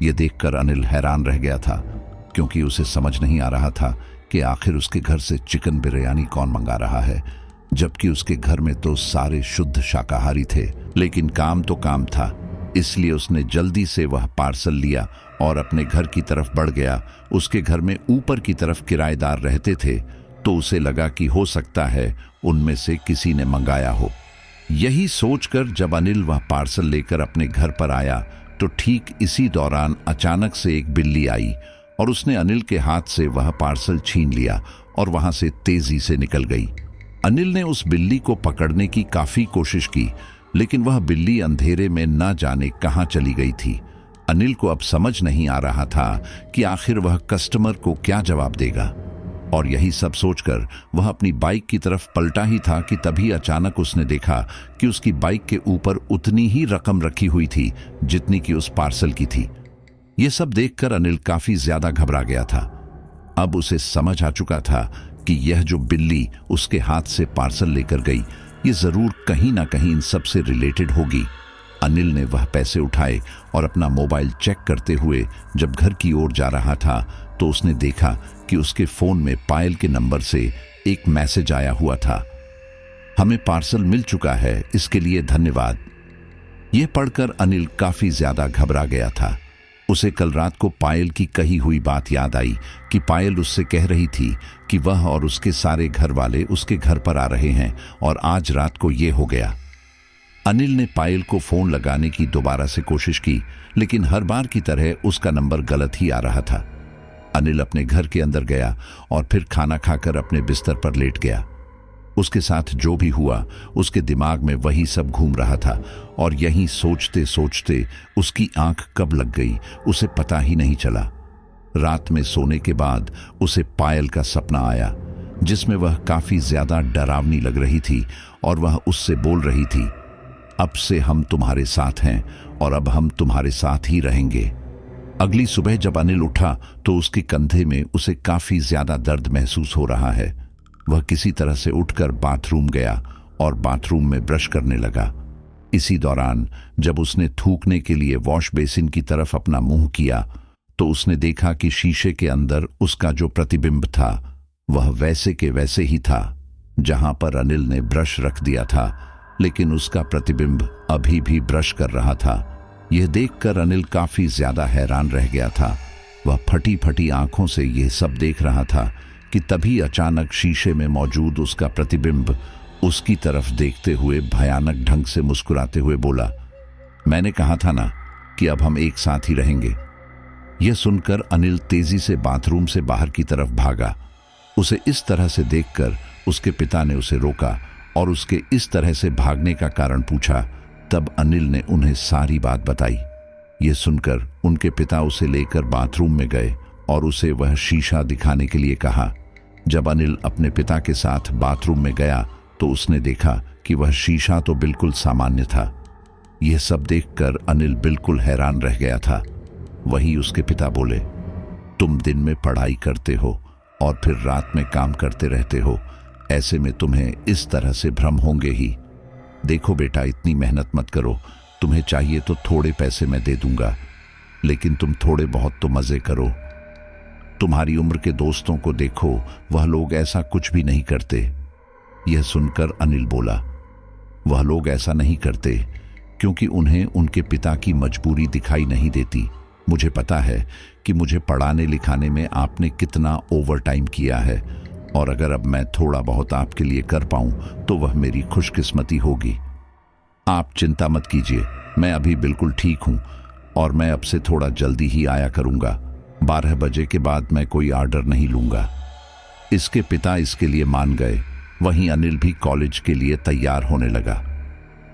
यह देखकर अनिल हैरान रह गया था, क्योंकि उसे समझ नहीं आ रहा था कि आखिर उसके घर से चिकन बिरयानी कौन मंगा रहा है, जबकि उसके घर में तो सारे शुद्ध शाकाहारी थे। लेकिन काम तो काम था, इसलिए उसने जल्दी से वह पार्सल लिया और अपने घर की तरफ बढ़ गया। उसके घर में ऊपर की तरफ किराएदार रहते थे, तो उसे लगा कि हो सकता है उनमें से किसी ने मंगाया हो। यही सोचकर जब अनिल वह पार्सल लेकर अपने घर पर आया, तो ठीक इसी दौरान अचानक से एक बिल्ली आई और उसने अनिल के हाथ से वह पार्सल छीन लिया और वहां से तेजी से निकल गई। अनिल ने उस बिल्ली को पकड़ने की काफी कोशिश की, लेकिन वह बिल्ली अंधेरे में न जाने कहां चली गई थी। अनिल को अब समझ नहीं आ रहा था कि आखिर वह कस्टमर को क्या जवाब देगा, और यही सब सोचकर वह अपनी बाइक की तरफ पलटा ही था कि तभी अचानक उसने देखा कि उसकी बाइक के ऊपर उतनी ही रकम रखी हुई थी जितनी कि उस पार्सल की थी। यह सब देखकर अनिल काफी ज्यादा घबरा गया था। अब उसे समझ आ चुका था कि यह जो बिल्ली उसके हाथ से पार्सल लेकर गई, ये जरूर कहीं ना कहीं इन सब से रिलेटेड होगी। अनिल ने वह पैसे उठाए और अपना मोबाइल चेक करते हुए जब घर की ओर जा रहा था, तो उसने देखा कि उसके फोन में पायल के नंबर से एक मैसेज आया हुआ था, हमें पार्सल मिल चुका है, इसके लिए धन्यवाद। यह पढ़कर अनिल काफी ज्यादा घबरा गया था। उसे कल रात को पायल की कही हुई बात याद आई कि पायल उससे कह रही थी कि वह और उसके सारे घर वाले उसके घर पर आ रहे हैं, और आज रात को ये हो गया। अनिल ने पायल को फोन लगाने की दोबारा से कोशिश की, लेकिन हर बार की तरह उसका नंबर गलत ही आ रहा था। अनिल अपने घर के अंदर गया और फिर खाना खाकर अपने बिस्तर पर लेट गया। उसके साथ जो भी हुआ, उसके दिमाग में वही सब घूम रहा था, और यही सोचते सोचते उसकी आंख कब लग गई उसे पता ही नहीं चला। रात में सोने के बाद उसे पायल का सपना आया, जिसमें वह काफी ज्यादा डरावनी लग रही थी और वह उससे बोल रही थी, अब से हम तुम्हारे साथ हैं और अब हम तुम्हारे साथ ही रहेंगे। अगली सुबह जब अनिल उठा तो उसके कंधे में उसे काफी ज्यादा दर्द महसूस हो रहा है। वह किसी तरह से उठकर बाथरूम गया और बाथरूम में ब्रश करने लगा। इसी दौरान जब उसने थूकने के लिए वॉश बेसिन की तरफ अपना मुंह किया, तो उसने देखा कि शीशे के अंदर उसका जो प्रतिबिंब था वह वैसे के वैसे ही था जहां पर अनिल ने ब्रश रख दिया था, लेकिन उसका प्रतिबिंब अभी भी ब्रश कर रहा था। यह देखकर अनिल काफी ज्यादा हैरान रह गया था। वह फटी फटी आंखों से यह सब देख रहा था कि तभी अचानक शीशे में मौजूद उसका प्रतिबिंब उसकी तरफ देखते हुए भयानक ढंग से मुस्कुराते हुए बोला, मैंने कहा था ना कि अब हम एक साथ ही रहेंगे। यह सुनकर अनिल तेजी से बाथरूम से बाहर की तरफ भागा। उसे इस तरह से देखकर उसके पिता ने उसे रोका और उसके इस तरह से भागने का कारण पूछा, तब अनिल ने उन्हें सारी बात बताई। ये सुनकर उनके पिता उसे लेकर बाथरूम में गए और उसे वह शीशा दिखाने के लिए कहा। जब अनिल अपने पिता के साथ बाथरूम में गया तो उसने देखा कि वह शीशा तो बिल्कुल सामान्य था। यह सब देखकर अनिल बिल्कुल हैरान रह गया था। वही उसके पिता बोले, तुम दिन में पढ़ाई करते हो और फिर रात में काम करते रहते हो, ऐसे में तुम्हें इस तरह से भ्रम होंगे ही। देखो बेटा, इतनी मेहनत मत करो, तुम्हें चाहिए तो थोड़े पैसे मैं दे दूंगा, लेकिन तुम थोड़े बहुत तो मजे करो। तुम्हारी उम्र के दोस्तों को देखो, वह लोग ऐसा कुछ भी नहीं करते। यह सुनकर अनिल बोला, वह लोग ऐसा नहीं करते क्योंकि उन्हें उनके पिता की मजबूरी दिखाई नहीं देती। मुझे पता है कि मुझे पढ़ाने लिखाने में आपने कितना ओवर टाइम किया है, और अगर अब मैं थोड़ा बहुत आपके लिए कर पाऊं तो वह मेरी खुशकिस्मती होगी। आप चिंता मत कीजिए, मैं अभी बिल्कुल ठीक हूं और मैं अब से थोड़ा जल्दी ही आया करूंगा। 12 बजे के बाद मैं कोई ऑर्डर नहीं लूंगा। इसके पिता इसके लिए मान गए। वहीं अनिल भी कॉलेज के लिए तैयार होने लगा।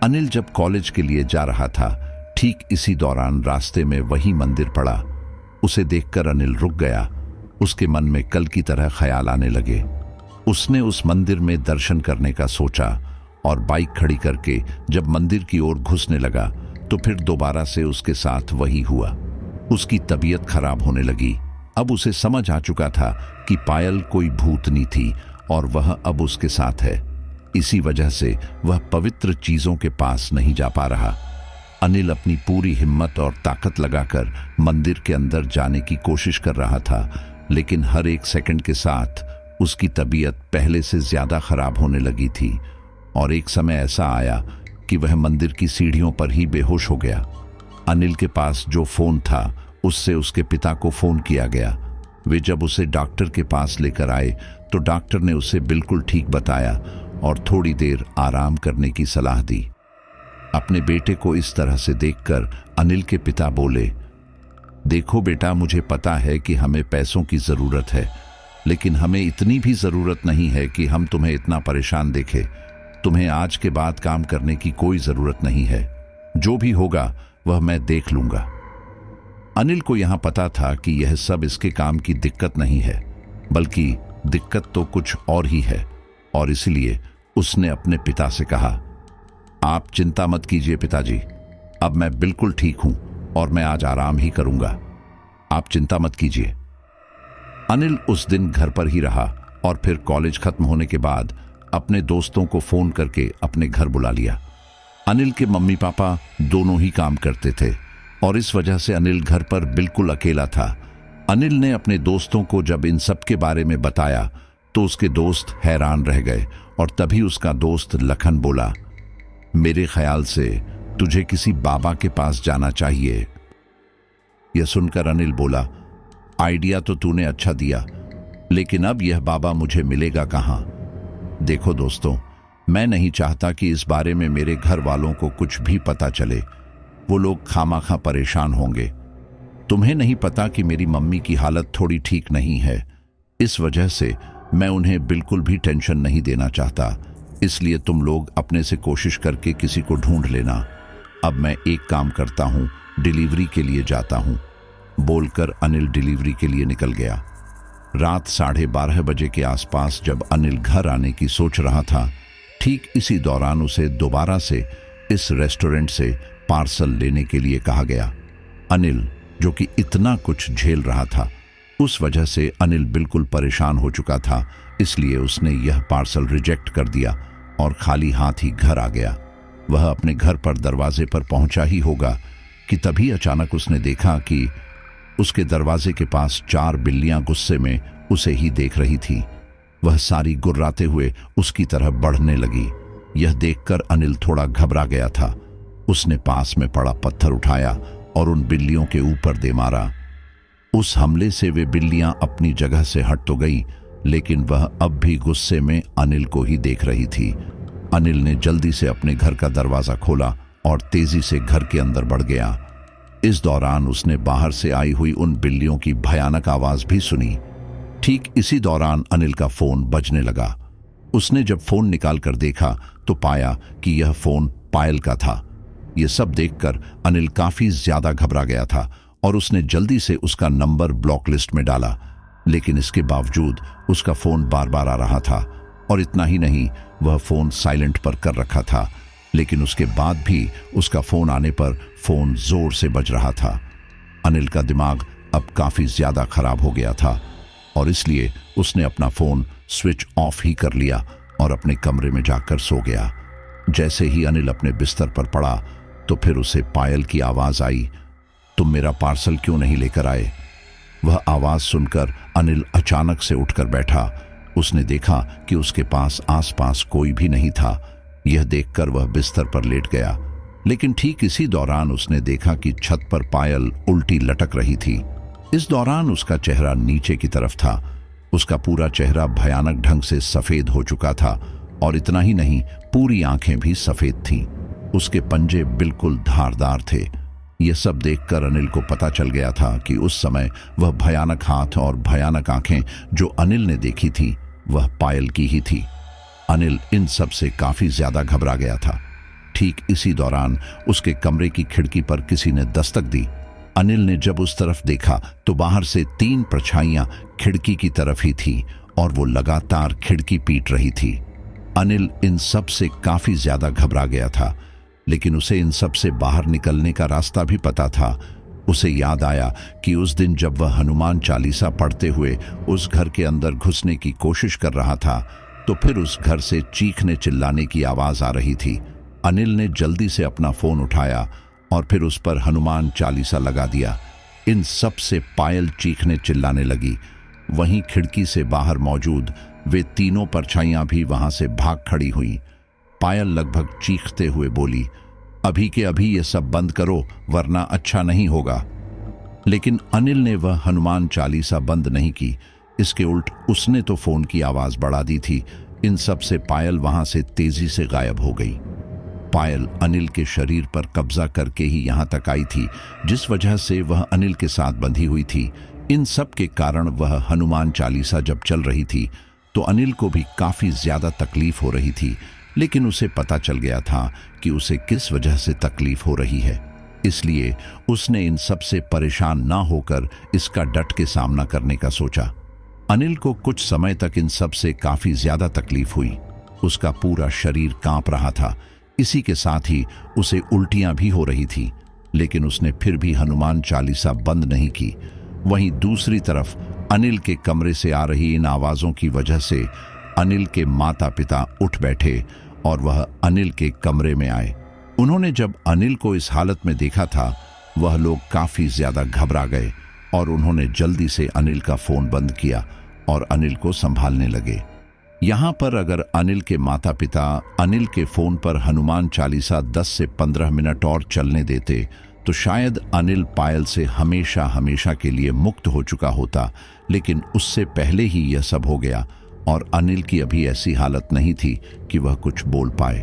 अनिल जब कॉलेज के लिए जा रहा था, ठीक इसी दौरान रास्ते में वही मंदिर पड़ा। उसे देखकर अनिल रुक गया। उसके मन में कल की तरह ख्याल आने लगे। उसने उस मंदिर में दर्शन करने का सोचा और बाइक खड़ी करके जब मंदिर की ओर घुसने लगा तो फिर दोबारा से उसके साथ वही हुआ। उसकी तबीयत खराब होने लगी। अब उसे समझ आ चुका था कि पायल कोई भूतनी थी और वह अब उसके साथ है। इसी वजह से वह पवित्र चीजों के पास नहीं जा पा रहा। अनिल अपनी पूरी हिम्मत और ताकत लगाकर मंदिर के अंदर जाने की कोशिश कर रहा था, लेकिन हर एक सेकंड के साथ उसकी तबीयत पहले से ज्यादा खराब होने लगी थी और एक समय ऐसा आया कि वह मंदिर की सीढ़ियों पर ही बेहोश हो गया। अनिल के पास जो फोन था उससे उसके पिता को फोन किया गया। वे जब उसे डॉक्टर के पास लेकर आए तो डॉक्टर ने उसे बिल्कुल ठीक बताया और थोड़ी देर आराम करने की सलाह दी। अपने बेटे को इस तरह से देखकर अनिल के पिता बोले, देखो बेटा, मुझे पता है कि हमें पैसों की जरूरत है, लेकिन हमें इतनी भी जरूरत नहीं है कि हम तुम्हें इतना परेशान देखें। तुम्हें आज के बाद काम करने की कोई जरूरत नहीं है। जो भी होगा वह मैं देख लूंगा। अनिल को यहां पता था कि यह सब इसके काम की दिक्कत नहीं है, बल्कि दिक्कत तो कुछ और ही है, और इसलिए उसने अपने पिता से कहा, आप चिंता मत कीजिए पिताजी, अब मैं बिल्कुल ठीक हूं और मैं आज आराम ही करूंगा। आप चिंता मत कीजिए। अनिल उस दिन घर पर ही रहा और फिर कॉलेज खत्म होने के बाद अपने दोस्तों को फोन करके अपने घर बुला लिया। अनिल के मम्मी पापा दोनों ही काम करते थे और इस वजह से अनिल घर पर बिल्कुल अकेला था। अनिल ने अपने दोस्तों को जब इन सब के बारे में बताया तो उसके दोस्त हैरान रह गए और तभी उसका दोस्त लखन बोला, मेरे ख्याल से तुझे किसी बाबा के पास जाना चाहिए। यह सुनकर अनिल बोला, आइडिया तो तूने अच्छा दिया, लेकिन अब यह बाबा मुझे मिलेगा कहां? देखो दोस्तों, मैं नहीं चाहता कि इस बारे में मेरे घर वालों को कुछ भी पता चले। वो लोग खामाखा परेशान होंगे। तुम्हें नहीं पता कि मेरी मम्मी की हालत थोड़ी ठीक नहीं है, इस वजह से मैं उन्हें बिल्कुल भी टेंशन नहीं देना चाहता। इसलिए तुम लोग अपने से कोशिश करके किसी को ढूंढ लेना। अब मैं एक काम करता हूँ, डिलीवरी के लिए जाता हूँ। बोलकर अनिल डिलीवरी के लिए निकल गया। रात 12:30 बजे के आसपास जब अनिल घर आने की सोच रहा था, ठीक इसी दौरान उसे दोबारा से इस रेस्टोरेंट से पार्सल लेने के लिए कहा गया। अनिल, जो कि इतना कुछ झेल रहा था, उस वजह से अनिल बिल्कुल परेशान हो चुका था, इसलिए उसने यह पार्सल रिजेक्ट कर दिया और खाली हाथ ही घर आ गया। वह अपने घर पर दरवाजे पर पहुंचा ही होगा कि तभी अचानक उसने देखा कि उसके दरवाजे के पास 4 बिल्लियां गुस्से में उसे ही देख रही थी। वह सारी गुर्राते हुए उसकी तरफ बढ़ने लगी। यह देखकर अनिल थोड़ा घबरा गया था। उसने पास में पड़ा पत्थर उठाया और उन बिल्लियों के ऊपर दे मारा। उस हमले से वे बिल्लियां अपनी जगह से हट तो गई, लेकिन वह अब भी गुस्से में अनिल को ही देख रही थी। अनिल ने जल्दी से अपने घर का दरवाजा खोला और तेजी से घर के अंदर बढ़ गया। इस दौरान उसने बाहर से आई हुई उन बिल्लियों की भयानक आवाज भी सुनी। ठीक इसी दौरान अनिल का फोन बजने लगा। उसने जब फोन निकाल कर देखा तो पाया कि यह फोन पायल का था। यह सब देखकर अनिल काफी ज्यादा घबरा गया था और उसने जल्दी से उसका नंबर ब्लॉक लिस्ट में डाला। लेकिन इसके बावजूद उसका फोन बार बार आ रहा था और इतना ही नहीं, वह फोन साइलेंट पर कर रखा था। लेकिन उसके बाद भी उसका फोन आने पर फोन जोर से बज रहा था। अनिल का दिमाग अब काफी ज्यादा खराब हो गया था और इसलिए उसने अपना फोन स्विच ऑफ ही कर लिया और अपने कमरे में जाकर सो गया। जैसे ही अनिल अपने बिस्तर पर पड़ा तो फिर उसे पायल की आवाज आई, तुम मेरा पार्सल क्यों नहीं लेकर आए? वह आवाज सुनकर अनिल अचानक से उठकर बैठा। उसने देखा कि उसके पास आसपास कोई भी नहीं था। यह देखकर वह बिस्तर पर लेट गया। लेकिन ठीक इसी दौरान उसने देखा कि छत पर पायल उल्टी लटक रही थी। इस दौरान उसका चेहरा नीचे की तरफ था। उसका पूरा चेहरा भयानक ढंग से सफेद हो चुका था और इतना ही नहीं, पूरी आंखें भी सफेद थीं। उसके पंजे बिल्कुल धारदार थे। यह सब देखकर अनिल को पता चल गया था कि उस समय वह भयानक हाथ और भयानक आंखें जो अनिल ने देखी थी वह पायल की ही थी। अनिल इन सब से काफी ज्यादा घबरा गया था। ठीक इसी दौरान उसके कमरे की खिड़की पर किसी ने दस्तक दी। अनिल ने जब उस तरफ देखा तो बाहर से 3 परछाइयां खिड़की की तरफ ही थी और वो लगातार खिड़की पीट रही थी। अनिल इन सब से काफी ज्यादा घबरा गया था, लेकिन उसे इन सब से बाहर निकलने का रास्ता भी पता था। उसे याद आया कि उस दिन जब वह हनुमान चालीसा पढ़ते हुए उस घर के अंदर घुसने की कोशिश कर रहा था तो फिर उस घर से चीखने चिल्लाने की आवाज आ रही थी। अनिल ने जल्दी से अपना फोन उठाया और फिर उस पर हनुमान चालीसा लगा दिया। इन सब से पायल चीखने चिल्लाने लगी। वहीं खिड़की से बाहर मौजूद वे तीनों परछाइयां भी वहां से भाग खड़ी हुई। पायल लगभग चीखते हुए बोली, अभी के अभी ये सब बंद करो वरना अच्छा नहीं होगा। लेकिन अनिल ने वह हनुमान चालीसा बंद नहीं की। इसके उल्ट उसने तो फोन की आवाज बढ़ा दी थी। इन सब से पायल वहां से तेजी से गायब हो गई। पायल अनिल के शरीर पर कब्जा करके ही यहां तक आई थी, जिस वजह से वह अनिल के साथ बंधी हुई थी। इन सब के कारण वह हनुमान चालीसा जब चल रही थी तो अनिल को भी काफी ज्यादा तकलीफ हो रही थी। लेकिन उसे पता चल गया था कि उसे किस वजह से तकलीफ हो रही है, इसलिए उसने इन सब से परेशान ना होकर इसका डट के सामना करने का सोचा। अनिल को कुछ समय तक इन सब से काफी ज्यादा तकलीफ हुई। उसका पूरा शरीर कांप रहा था। इसी के साथ ही उसे उल्टियां भी हो रही थी, लेकिन उसने फिर भी हनुमान चालीसा बंद नहीं की। वहीं दूसरी तरफ अनिल के कमरे से आ रही इन आवाजों की वजह से अनिल के माता पिता उठ बैठे और वह अनिल के कमरे में आए। उन्होंने जब अनिल को इस हालत में देखा था, वह लोग काफी ज्यादा घबरा गए और उन्होंने जल्दी से अनिल का फोन बंद किया और अनिल को संभालने लगे। यहां पर अगर अनिल के माता पिता अनिल के फोन पर हनुमान चालीसा 10 से 15 मिनट और चलने देते तो शायद अनिल पायल से हमेशा हमेशा के लिए मुक्त हो चुका होता। लेकिन उससे पहले ही यह सब हो गया और अनिल की अभी ऐसी हालत नहीं थी कि वह कुछ बोल पाए।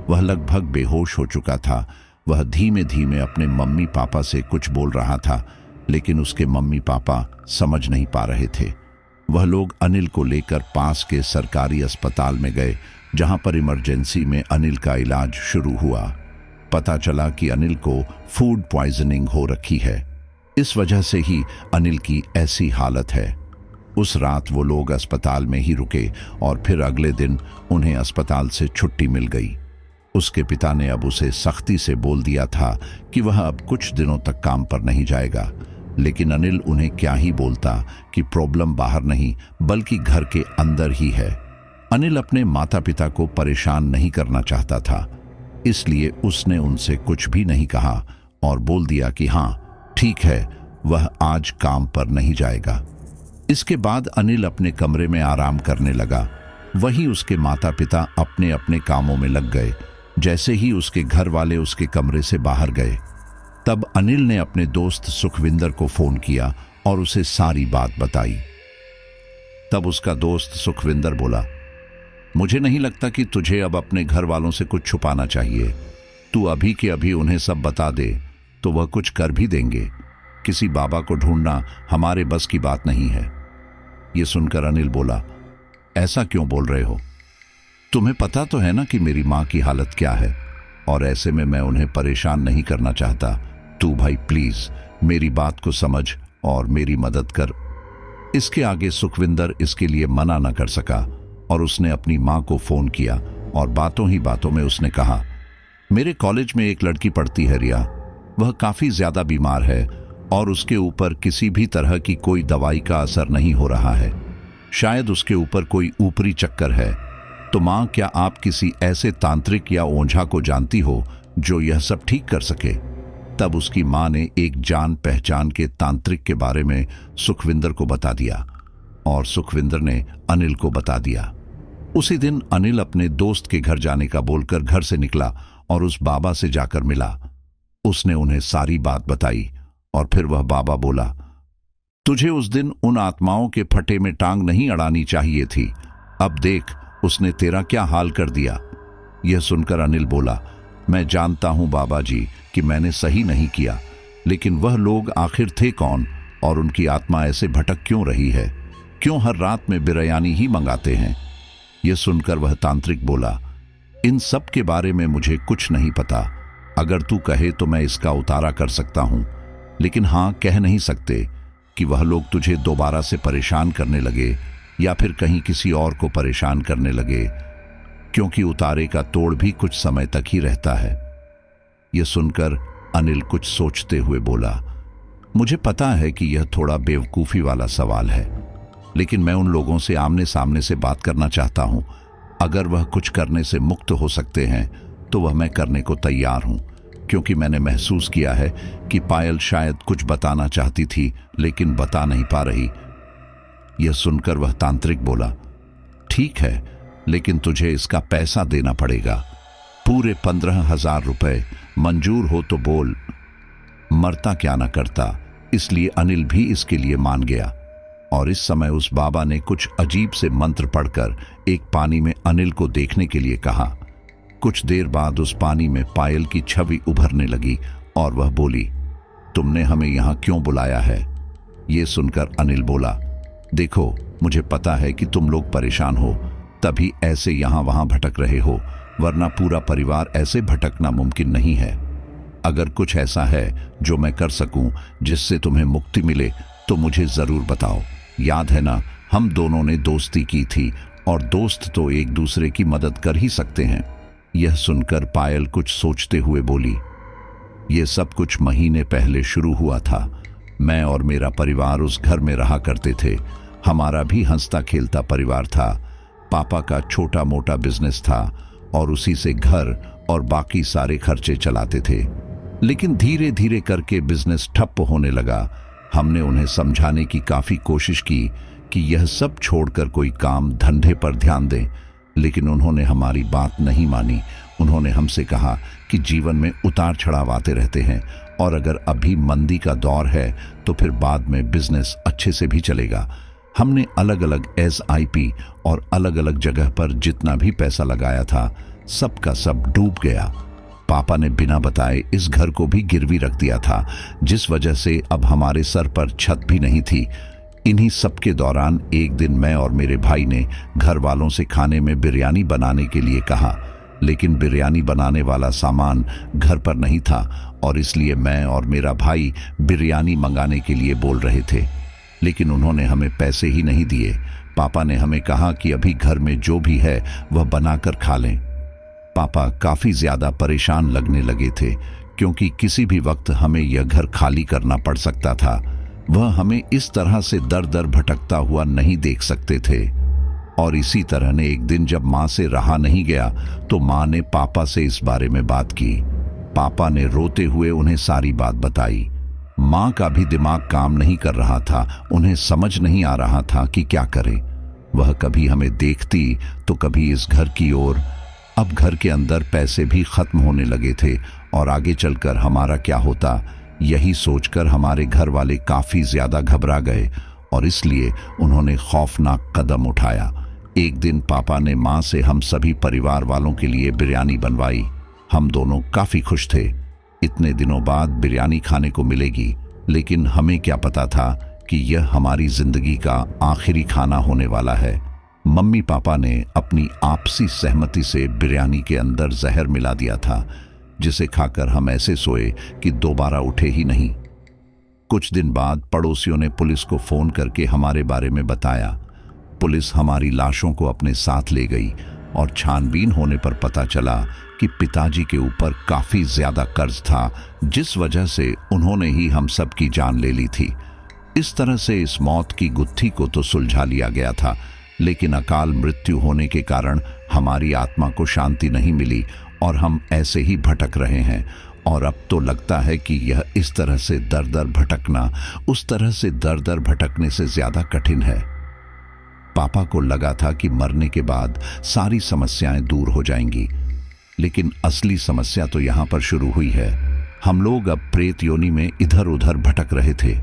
वह लगभग बेहोश हो चुका था। वह धीमे धीमे अपने मम्मी पापा से कुछ बोल रहा था, लेकिन उसके मम्मी पापा समझ नहीं पा रहे थे। वह लोग अनिल को लेकर पास के सरकारी अस्पताल में गए, जहां पर इमरजेंसी में अनिल का इलाज शुरू हुआ। पता चला कि अनिल को फूड पॉइजनिंग हो रखी है। इस वजह से ही अनिल की ऐसी हालत है। उस रात वो लोग अस्पताल में ही रुके और फिर अगले दिन उन्हें अस्पताल से छुट्टी मिल गई। उसके पिता ने अब उसे सख्ती से बोल दिया था कि वह अब कुछ दिनों तक काम पर नहीं जाएगा। लेकिन अनिल उन्हें क्या ही बोलता कि प्रॉब्लम बाहर नहीं बल्कि घर के अंदर ही है। अनिल अपने माता पिता को परेशान नहीं करना चाहता था, इसलिए उसने उनसे कुछ भी नहीं कहा और बोल दिया कि हाँ ठीक है, वह आज काम पर नहीं जाएगा। इसके बाद अनिल अपने कमरे में आराम करने लगा। वहीं उसके माता पिता अपने अपने कामों में लग गए। जैसे ही उसके घर वाले उसके कमरे से बाहर गए, तब अनिल ने अपने दोस्त सुखविंदर को फोन किया और उसे सारी बात बताई। तब उसका दोस्त सुखविंदर बोला, मुझे नहीं लगता कि तुझे अब अपने घर वालों से कुछ छुपाना चाहिए। तू अभी के अभी उन्हें सब बता दे तो वह कुछ कर भी देंगे। किसी बाबा को ढूंढना हमारे बस की बात नहीं है। ये सुनकर अनिल बोला, ऐसा क्यों बोल रहे हो? तुम्हें पता तो है ना कि मेरी माँ की हालत क्या है, और ऐसे में मैं उन्हें परेशान नहीं करना चाहता। तू भाई प्लीज मेरी बात को समझ और मेरी मदद कर। इसके आगे सुखविंदर इसके लिए मना न कर सका और उसने अपनी माँ को फोन किया और बातों ही बातों में उसने कहा, मेरे कॉलेज में एक लड़की पढ़ती है रिया, वह काफी ज्यादा बीमार है और उसके ऊपर किसी भी तरह की कोई दवाई का असर नहीं हो रहा है। शायद उसके ऊपर कोई ऊपरी चक्कर है। तो माँ, क्या आप किसी ऐसे तांत्रिक या ओझा को जानती हो जो यह सब ठीक कर सके? तब उसकी माँ ने एक जान पहचान के तांत्रिक के बारे में सुखविंदर को बता दिया और सुखविंदर ने अनिल को बता दिया। उसी दिन अनिल अपने दोस्त के घर जाने का बोलकर घर से निकला और उस बाबा से जाकर मिला। उसने उन्हें सारी बात बताई और फिर वह बाबा बोला, तुझे उस दिन उन आत्माओं के फटे में टांग नहीं अड़ानी चाहिए थी। अब देख उसने तेरा क्या हाल कर दिया। यह सुनकर अनिल बोला, मैं जानता हूं बाबा जी कि मैंने सही नहीं किया, लेकिन वह लोग आखिर थे कौन और उनकी आत्मा ऐसे भटक क्यों रही है? क्यों हर रात में बिरयानी ही मंगाते हैं? यह सुनकर वह तांत्रिक बोला, इन सब के बारे में मुझे कुछ नहीं पता। अगर तू कहे तो मैं इसका उतारा कर सकता हूं, लेकिन हाँ, कह नहीं सकते कि वह लोग तुझे दोबारा से परेशान करने लगे या फिर कहीं किसी और को परेशान करने लगे, क्योंकि उतारे का तोड़ भी कुछ समय तक ही रहता है। यह सुनकर अनिल कुछ सोचते हुए बोला, मुझे पता है कि यह थोड़ा बेवकूफ़ी वाला सवाल है, लेकिन मैं उन लोगों से आमने सामने से बात करना चाहता हूं। अगर वह कुछ करने से मुक्त हो सकते हैं तो वह मैं करने को तैयार हूं, क्योंकि मैंने महसूस किया है कि पायल शायद कुछ बताना चाहती थी लेकिन बता नहीं पा रही। यह सुनकर वह तांत्रिक बोला, ठीक है, लेकिन तुझे इसका पैसा देना पड़ेगा। पूरे 15,000 रुपए। मंजूर हो तो बोल, मरता क्या ना करता। इसलिए अनिल भी इसके लिए मान गया और इस समय उस बाबा ने कुछ अजीब से मंत्र पढ़कर एक पानी में अनिल को देखने के लिए कहा। कुछ देर बाद उस पानी में पायल की छवि उभरने लगी और वह बोली, तुमने हमें यहां क्यों बुलाया है? यह सुनकर अनिल बोला, देखो मुझे पता है कि तुम लोग परेशान हो, तभी ऐसे यहां वहां भटक रहे हो, वरना पूरा परिवार ऐसे भटकना मुमकिन नहीं है। अगर कुछ ऐसा है जो मैं कर सकूं जिससे तुम्हें मुक्ति मिले तो मुझे जरूर बताओ। याद है ना, हम दोनों ने दोस्ती की थी और दोस्त तो एक दूसरे की मदद कर ही सकते हैं। यह सुनकर पायल कुछ सोचते हुए बोली, यह सब कुछ महीने पहले शुरू हुआ था। मैं और मेरा परिवार उस घर में रहा करते थे। हमारा भी हंसता खेलता परिवार था। पापा का छोटा मोटा बिजनेस था और उसी से घर और बाकी सारे खर्चे चलाते थे। लेकिन धीरे धीरे करके बिजनेस ठप होने लगा। हमने उन्हें समझाने की काफी कोशिश की कि यह सब छोड़कर कोई काम धंधे पर ध्यान दें, लेकिन उन्होंने हमारी बात नहीं मानी। उन्होंने हमसे कहा कि जीवन में उतार चढ़ाव आते रहते हैं और अगर अभी मंदी का दौर है तो फिर बाद में बिजनेस अच्छे से भी चलेगा। हमने अलग अलग SIP और अलग अलग जगह पर जितना भी पैसा लगाया था सब का सब डूब गया। पापा ने बिना बताए इस घर को भी गिरवी रख दिया था, जिस वजह से अब हमारे सर पर छत भी नहीं थी। इन्हीं सब के दौरान एक दिन मैं और मेरे भाई ने घर वालों से खाने में बिरयानी बनाने के लिए कहा, लेकिन बिरयानी बनाने वाला सामान घर पर नहीं था और इसलिए मैं और मेरा भाई बिरयानी मंगाने के लिए बोल रहे थे, लेकिन उन्होंने हमें पैसे ही नहीं दिए। पापा ने हमें कहा कि अभी घर में जो भी है वह बनाकर खा लें। पापा काफी ज्यादा परेशान लगने लगे थे, क्योंकि किसी भी वक्त हमें यह घर खाली करना पड़ सकता था। वह हमें इस तरह से दर दर भटकता हुआ नहीं देख सकते थे। और इसी तरह ने एक दिन जब माँ से रहा नहीं गया तो माँ ने पापा से इस बारे में बात की। पापा ने रोते हुए उन्हें सारी बात बताई। माँ का भी दिमाग काम नहीं कर रहा था, उन्हें समझ नहीं आ रहा था कि क्या करे। वह कभी हमें देखती तो कभी इस घर की ओर। अब घर के अंदर पैसे भी खत्म होने लगे थे और आगे चलकर हमारा क्या होता, यही सोचकर हमारे घर वाले काफी ज्यादा घबरा गए और इसलिए उन्होंने खौफनाक कदम उठाया। एक दिन पापा ने माँ से हम सभी परिवार वालों के लिए बिरयानी बनवाई। हम दोनों काफी खुश थे। इतने दिनों बाद बिरयानी खाने को मिलेगी, लेकिन हमें क्या पता था कि यह हमारी जिंदगी का आखिरी खाना होने वाला है। मम्मी पापा ने अपनी आपसी सहमति से बिरयानी के अंदर जहर मिला दिया था, जिसे खाकर हम ऐसे सोए कि दोबारा उठे ही नहीं। कुछ दिन बाद पड़ोसियों ने पुलिस को फोन करके हमारे बारे में बताया। पुलिस हमारी लाशों को अपने साथ ले गई और छानबीन होने पर पता चला कि पिताजी के ऊपर काफी ज्यादा कर्ज था, जिस वजह से उन्होंने ही हम सब की जान ले ली थी। इस तरह से इस मौत की गुत्थी को तो सुलझा लिया गया था, लेकिन अकाल मृत्यु होने के कारण हमारी आत्मा को शांति नहीं मिली और हम ऐसे ही भटक रहे हैं। और अब तो लगता है कि यह इस तरह से दर दर भटकना उस तरह से दर दर भटकने से ज्यादा कठिन है। पापा को लगा था कि मरने के बाद सारी समस्याएं दूर हो जाएंगी, लेकिन असली समस्या तो यहां पर शुरू हुई है। हम लोग अब प्रेत योनि में इधर उधर भटक रहे थे।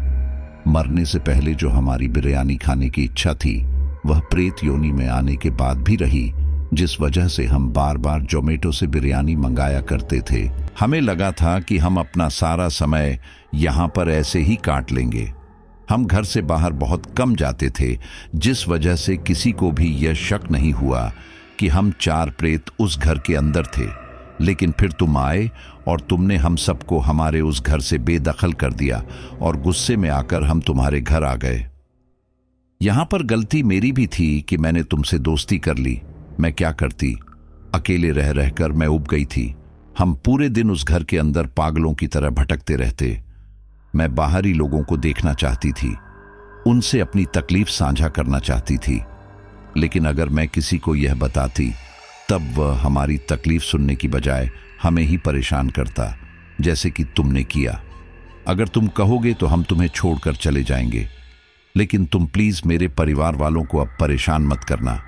मरने से पहले जो हमारी बिरयानी खाने की इच्छा थी, वह प्रेत योनि में आने के बाद भी रही, जिस वजह से हम बार बार जोमेटो से बिरयानी मंगाया करते थे। हमें लगा था कि हम अपना सारा समय यहां पर ऐसे ही काट लेंगे। हम घर से बाहर बहुत कम जाते थे, जिस वजह से किसी को भी यह शक नहीं हुआ कि हम 4 प्रेत उस घर के अंदर थे। लेकिन फिर तुम आए और तुमने हम सबको हमारे उस घर से बेदखल कर दिया और गुस्से में आकर हम तुम्हारे घर आ गए। यहां पर गलती मेरी भी थी कि मैंने तुमसे दोस्ती कर ली। मैं क्या करती, अकेले रह रहकर मैं उब गई थी। हम पूरे दिन उस घर के अंदर पागलों की तरह भटकते रहते। मैं बाहरी लोगों को देखना चाहती थी, उनसे अपनी तकलीफ साझा करना चाहती थी, लेकिन अगर मैं किसी को यह बताती, तब वह हमारी तकलीफ सुनने की बजाय हमें ही परेशान करता, जैसे कि तुमने किया। अगर तुम कहोगे तो हम तुम्हें छोड़कर चले जाएंगे, लेकिन तुम प्लीज मेरे परिवार वालों को अब परेशान मत करना।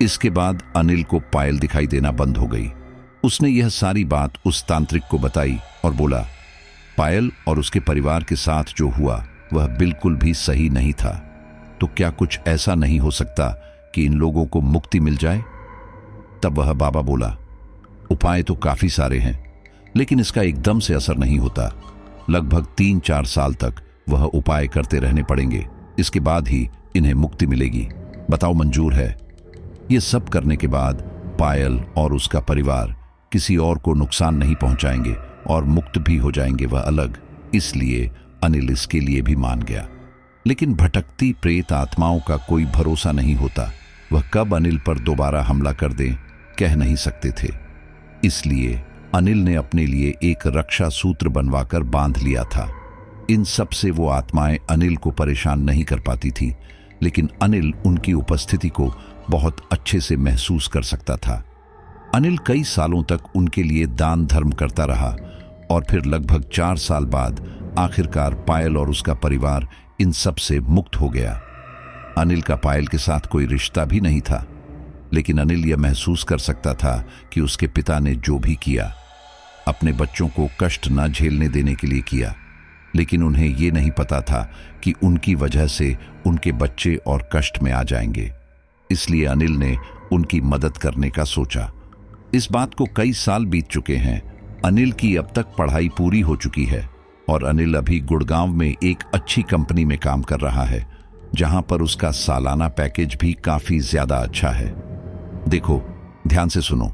इसके बाद अनिल को पायल दिखाई देना बंद हो गई। उसने यह सारी बात उस तांत्रिक को बताई और बोला, पायल और उसके परिवार के साथ जो हुआ वह बिल्कुल भी सही नहीं था। तो क्या कुछ ऐसा नहीं हो सकता कि इन लोगों को मुक्ति मिल जाए? तब वह बाबा बोला, उपाय तो काफी सारे हैं, लेकिन इसका एकदम से असर नहीं होता। लगभग 3-4 साल तक वह उपाय करते रहने पड़ेंगे, इसके बाद ही इन्हें मुक्ति मिलेगी। बताओ मंजूर है? ये सब करने के बाद पायल और उसका परिवार किसी और को नुकसान नहीं पहुंचाएंगे और मुक्त भी हो जाएंगे वह अलग। इसलिए अनिल इसके लिए भी मान गया। लेकिन भटकती प्रेत आत्माओं का कोई भरोसा नहीं होता। वह कब अनिल पर दोबारा हमला कर दें, कह नहीं सकते थे। इसलिए अनिल ने अपने लिए एक रक्षा सूत्र बनवाकर बांध लिया था। इन सब से वो आत्माएं अनिल को परेशान नहीं कर पाती थी, लेकिन अनिल उनकी उपस्थिति को बहुत अच्छे से महसूस कर सकता था। अनिल कई सालों तक उनके लिए दान धर्म करता रहा और फिर लगभग 4 साल बाद आखिरकार पायल और उसका परिवार इन सब से मुक्त हो गया। अनिल का पायल के साथ कोई रिश्ता भी नहीं था, लेकिन अनिल यह महसूस कर सकता था कि उसके पिता ने जो भी किया, अपने बच्चों को कष्ट न झेलने देने के लिए किया। लेकिन उन्हें यह नहीं पता था कि उनकी वजह से उनके बच्चे और कष्ट में आ जाएंगे। इसलिए अनिल ने उनकी मदद करने का सोचा। इस बात को कई साल बीत चुके हैं। अनिल की अब तक पढ़ाई पूरी हो चुकी है और अनिल अभी गुड़गांव में एक अच्छी कंपनी में काम कर रहा है, जहां पर उसका सालाना पैकेज भी काफी ज्यादा अच्छा है। देखो, ध्यान से सुनो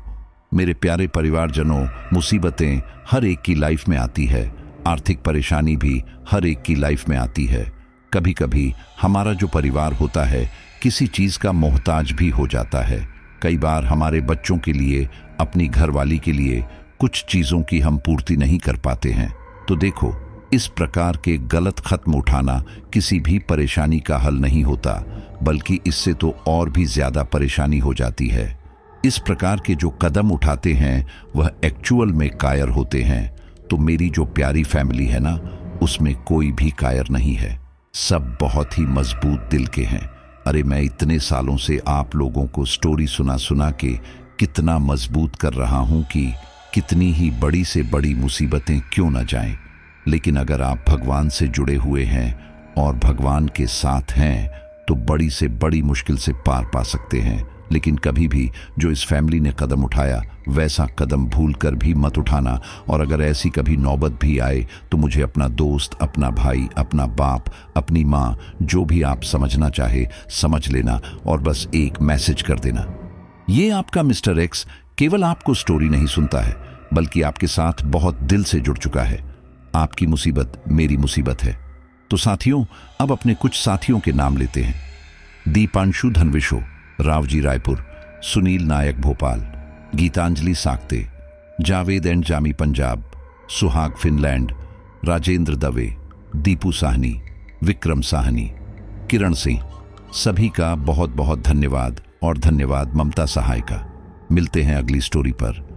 मेरे प्यारे परिवारजनों, मुसीबतें हर एक की लाइफ में आती है, आर्थिक परेशानी भी हर एक की लाइफ में आती है। कभी कभी हमारा जो परिवार होता है किसी चीज का मोहताज भी हो जाता है। कई बार हमारे बच्चों के लिए, अपनी घरवाली के लिए कुछ चीजों की हम पूर्ति नहीं कर पाते हैं। तो देखो, इस प्रकार के गलत कदम उठाना किसी भी परेशानी का हल नहीं होता, बल्कि इससे तो और भी ज्यादा परेशानी हो जाती है। इस प्रकार के जो कदम उठाते हैं वह एक्चुअल में कायर होते हैं। तो मेरी जो प्यारी फैमिली है ना, उसमें कोई भी कायर नहीं है, सब बहुत ही मजबूत दिल के हैं। अरे मैं इतने सालों से आप लोगों को स्टोरी सुना सुना के कितना मजबूत कर रहा हूं कि कितनी ही बड़ी से बड़ी मुसीबतें क्यों न जाएं, लेकिन अगर आप भगवान से जुड़े हुए हैं और भगवान के साथ हैं तो बड़ी से बड़ी मुश्किल से पार पा सकते हैं। लेकिन कभी भी जो इस फैमिली ने कदम उठाया वैसा कदम भूल कर भी मत उठाना। और अगर ऐसी कभी नौबत भी आए तो मुझे अपना दोस्त, अपना भाई, अपना बाप, अपनी माँ, जो भी आप समझना चाहे समझ लेना और बस एक मैसेज कर देना। ये आपका मिस्टर एक्स केवल आपको स्टोरी नहीं सुनता है बल्कि आपके साथ बहुत दिल से जुड़ चुका है। आपकी मुसीबत मेरी मुसीबत है। तो साथियों, अब अपने कुछ साथियों के नाम लेते हैं। दीपांशु धनविशो, रावजी रायपुर, सुनील नायक भोपाल, गीतांजलि साक्ते, जावेद एंड जामी पंजाब, सुहाग फिनलैंड, राजेंद्र दवे, दीपू साहनी, विक्रम साहनी, किरण सिंह। सभी का बहुत बहुत धन्यवाद और धन्यवाद ममता सहाय का। मिलते हैं अगली स्टोरी पर।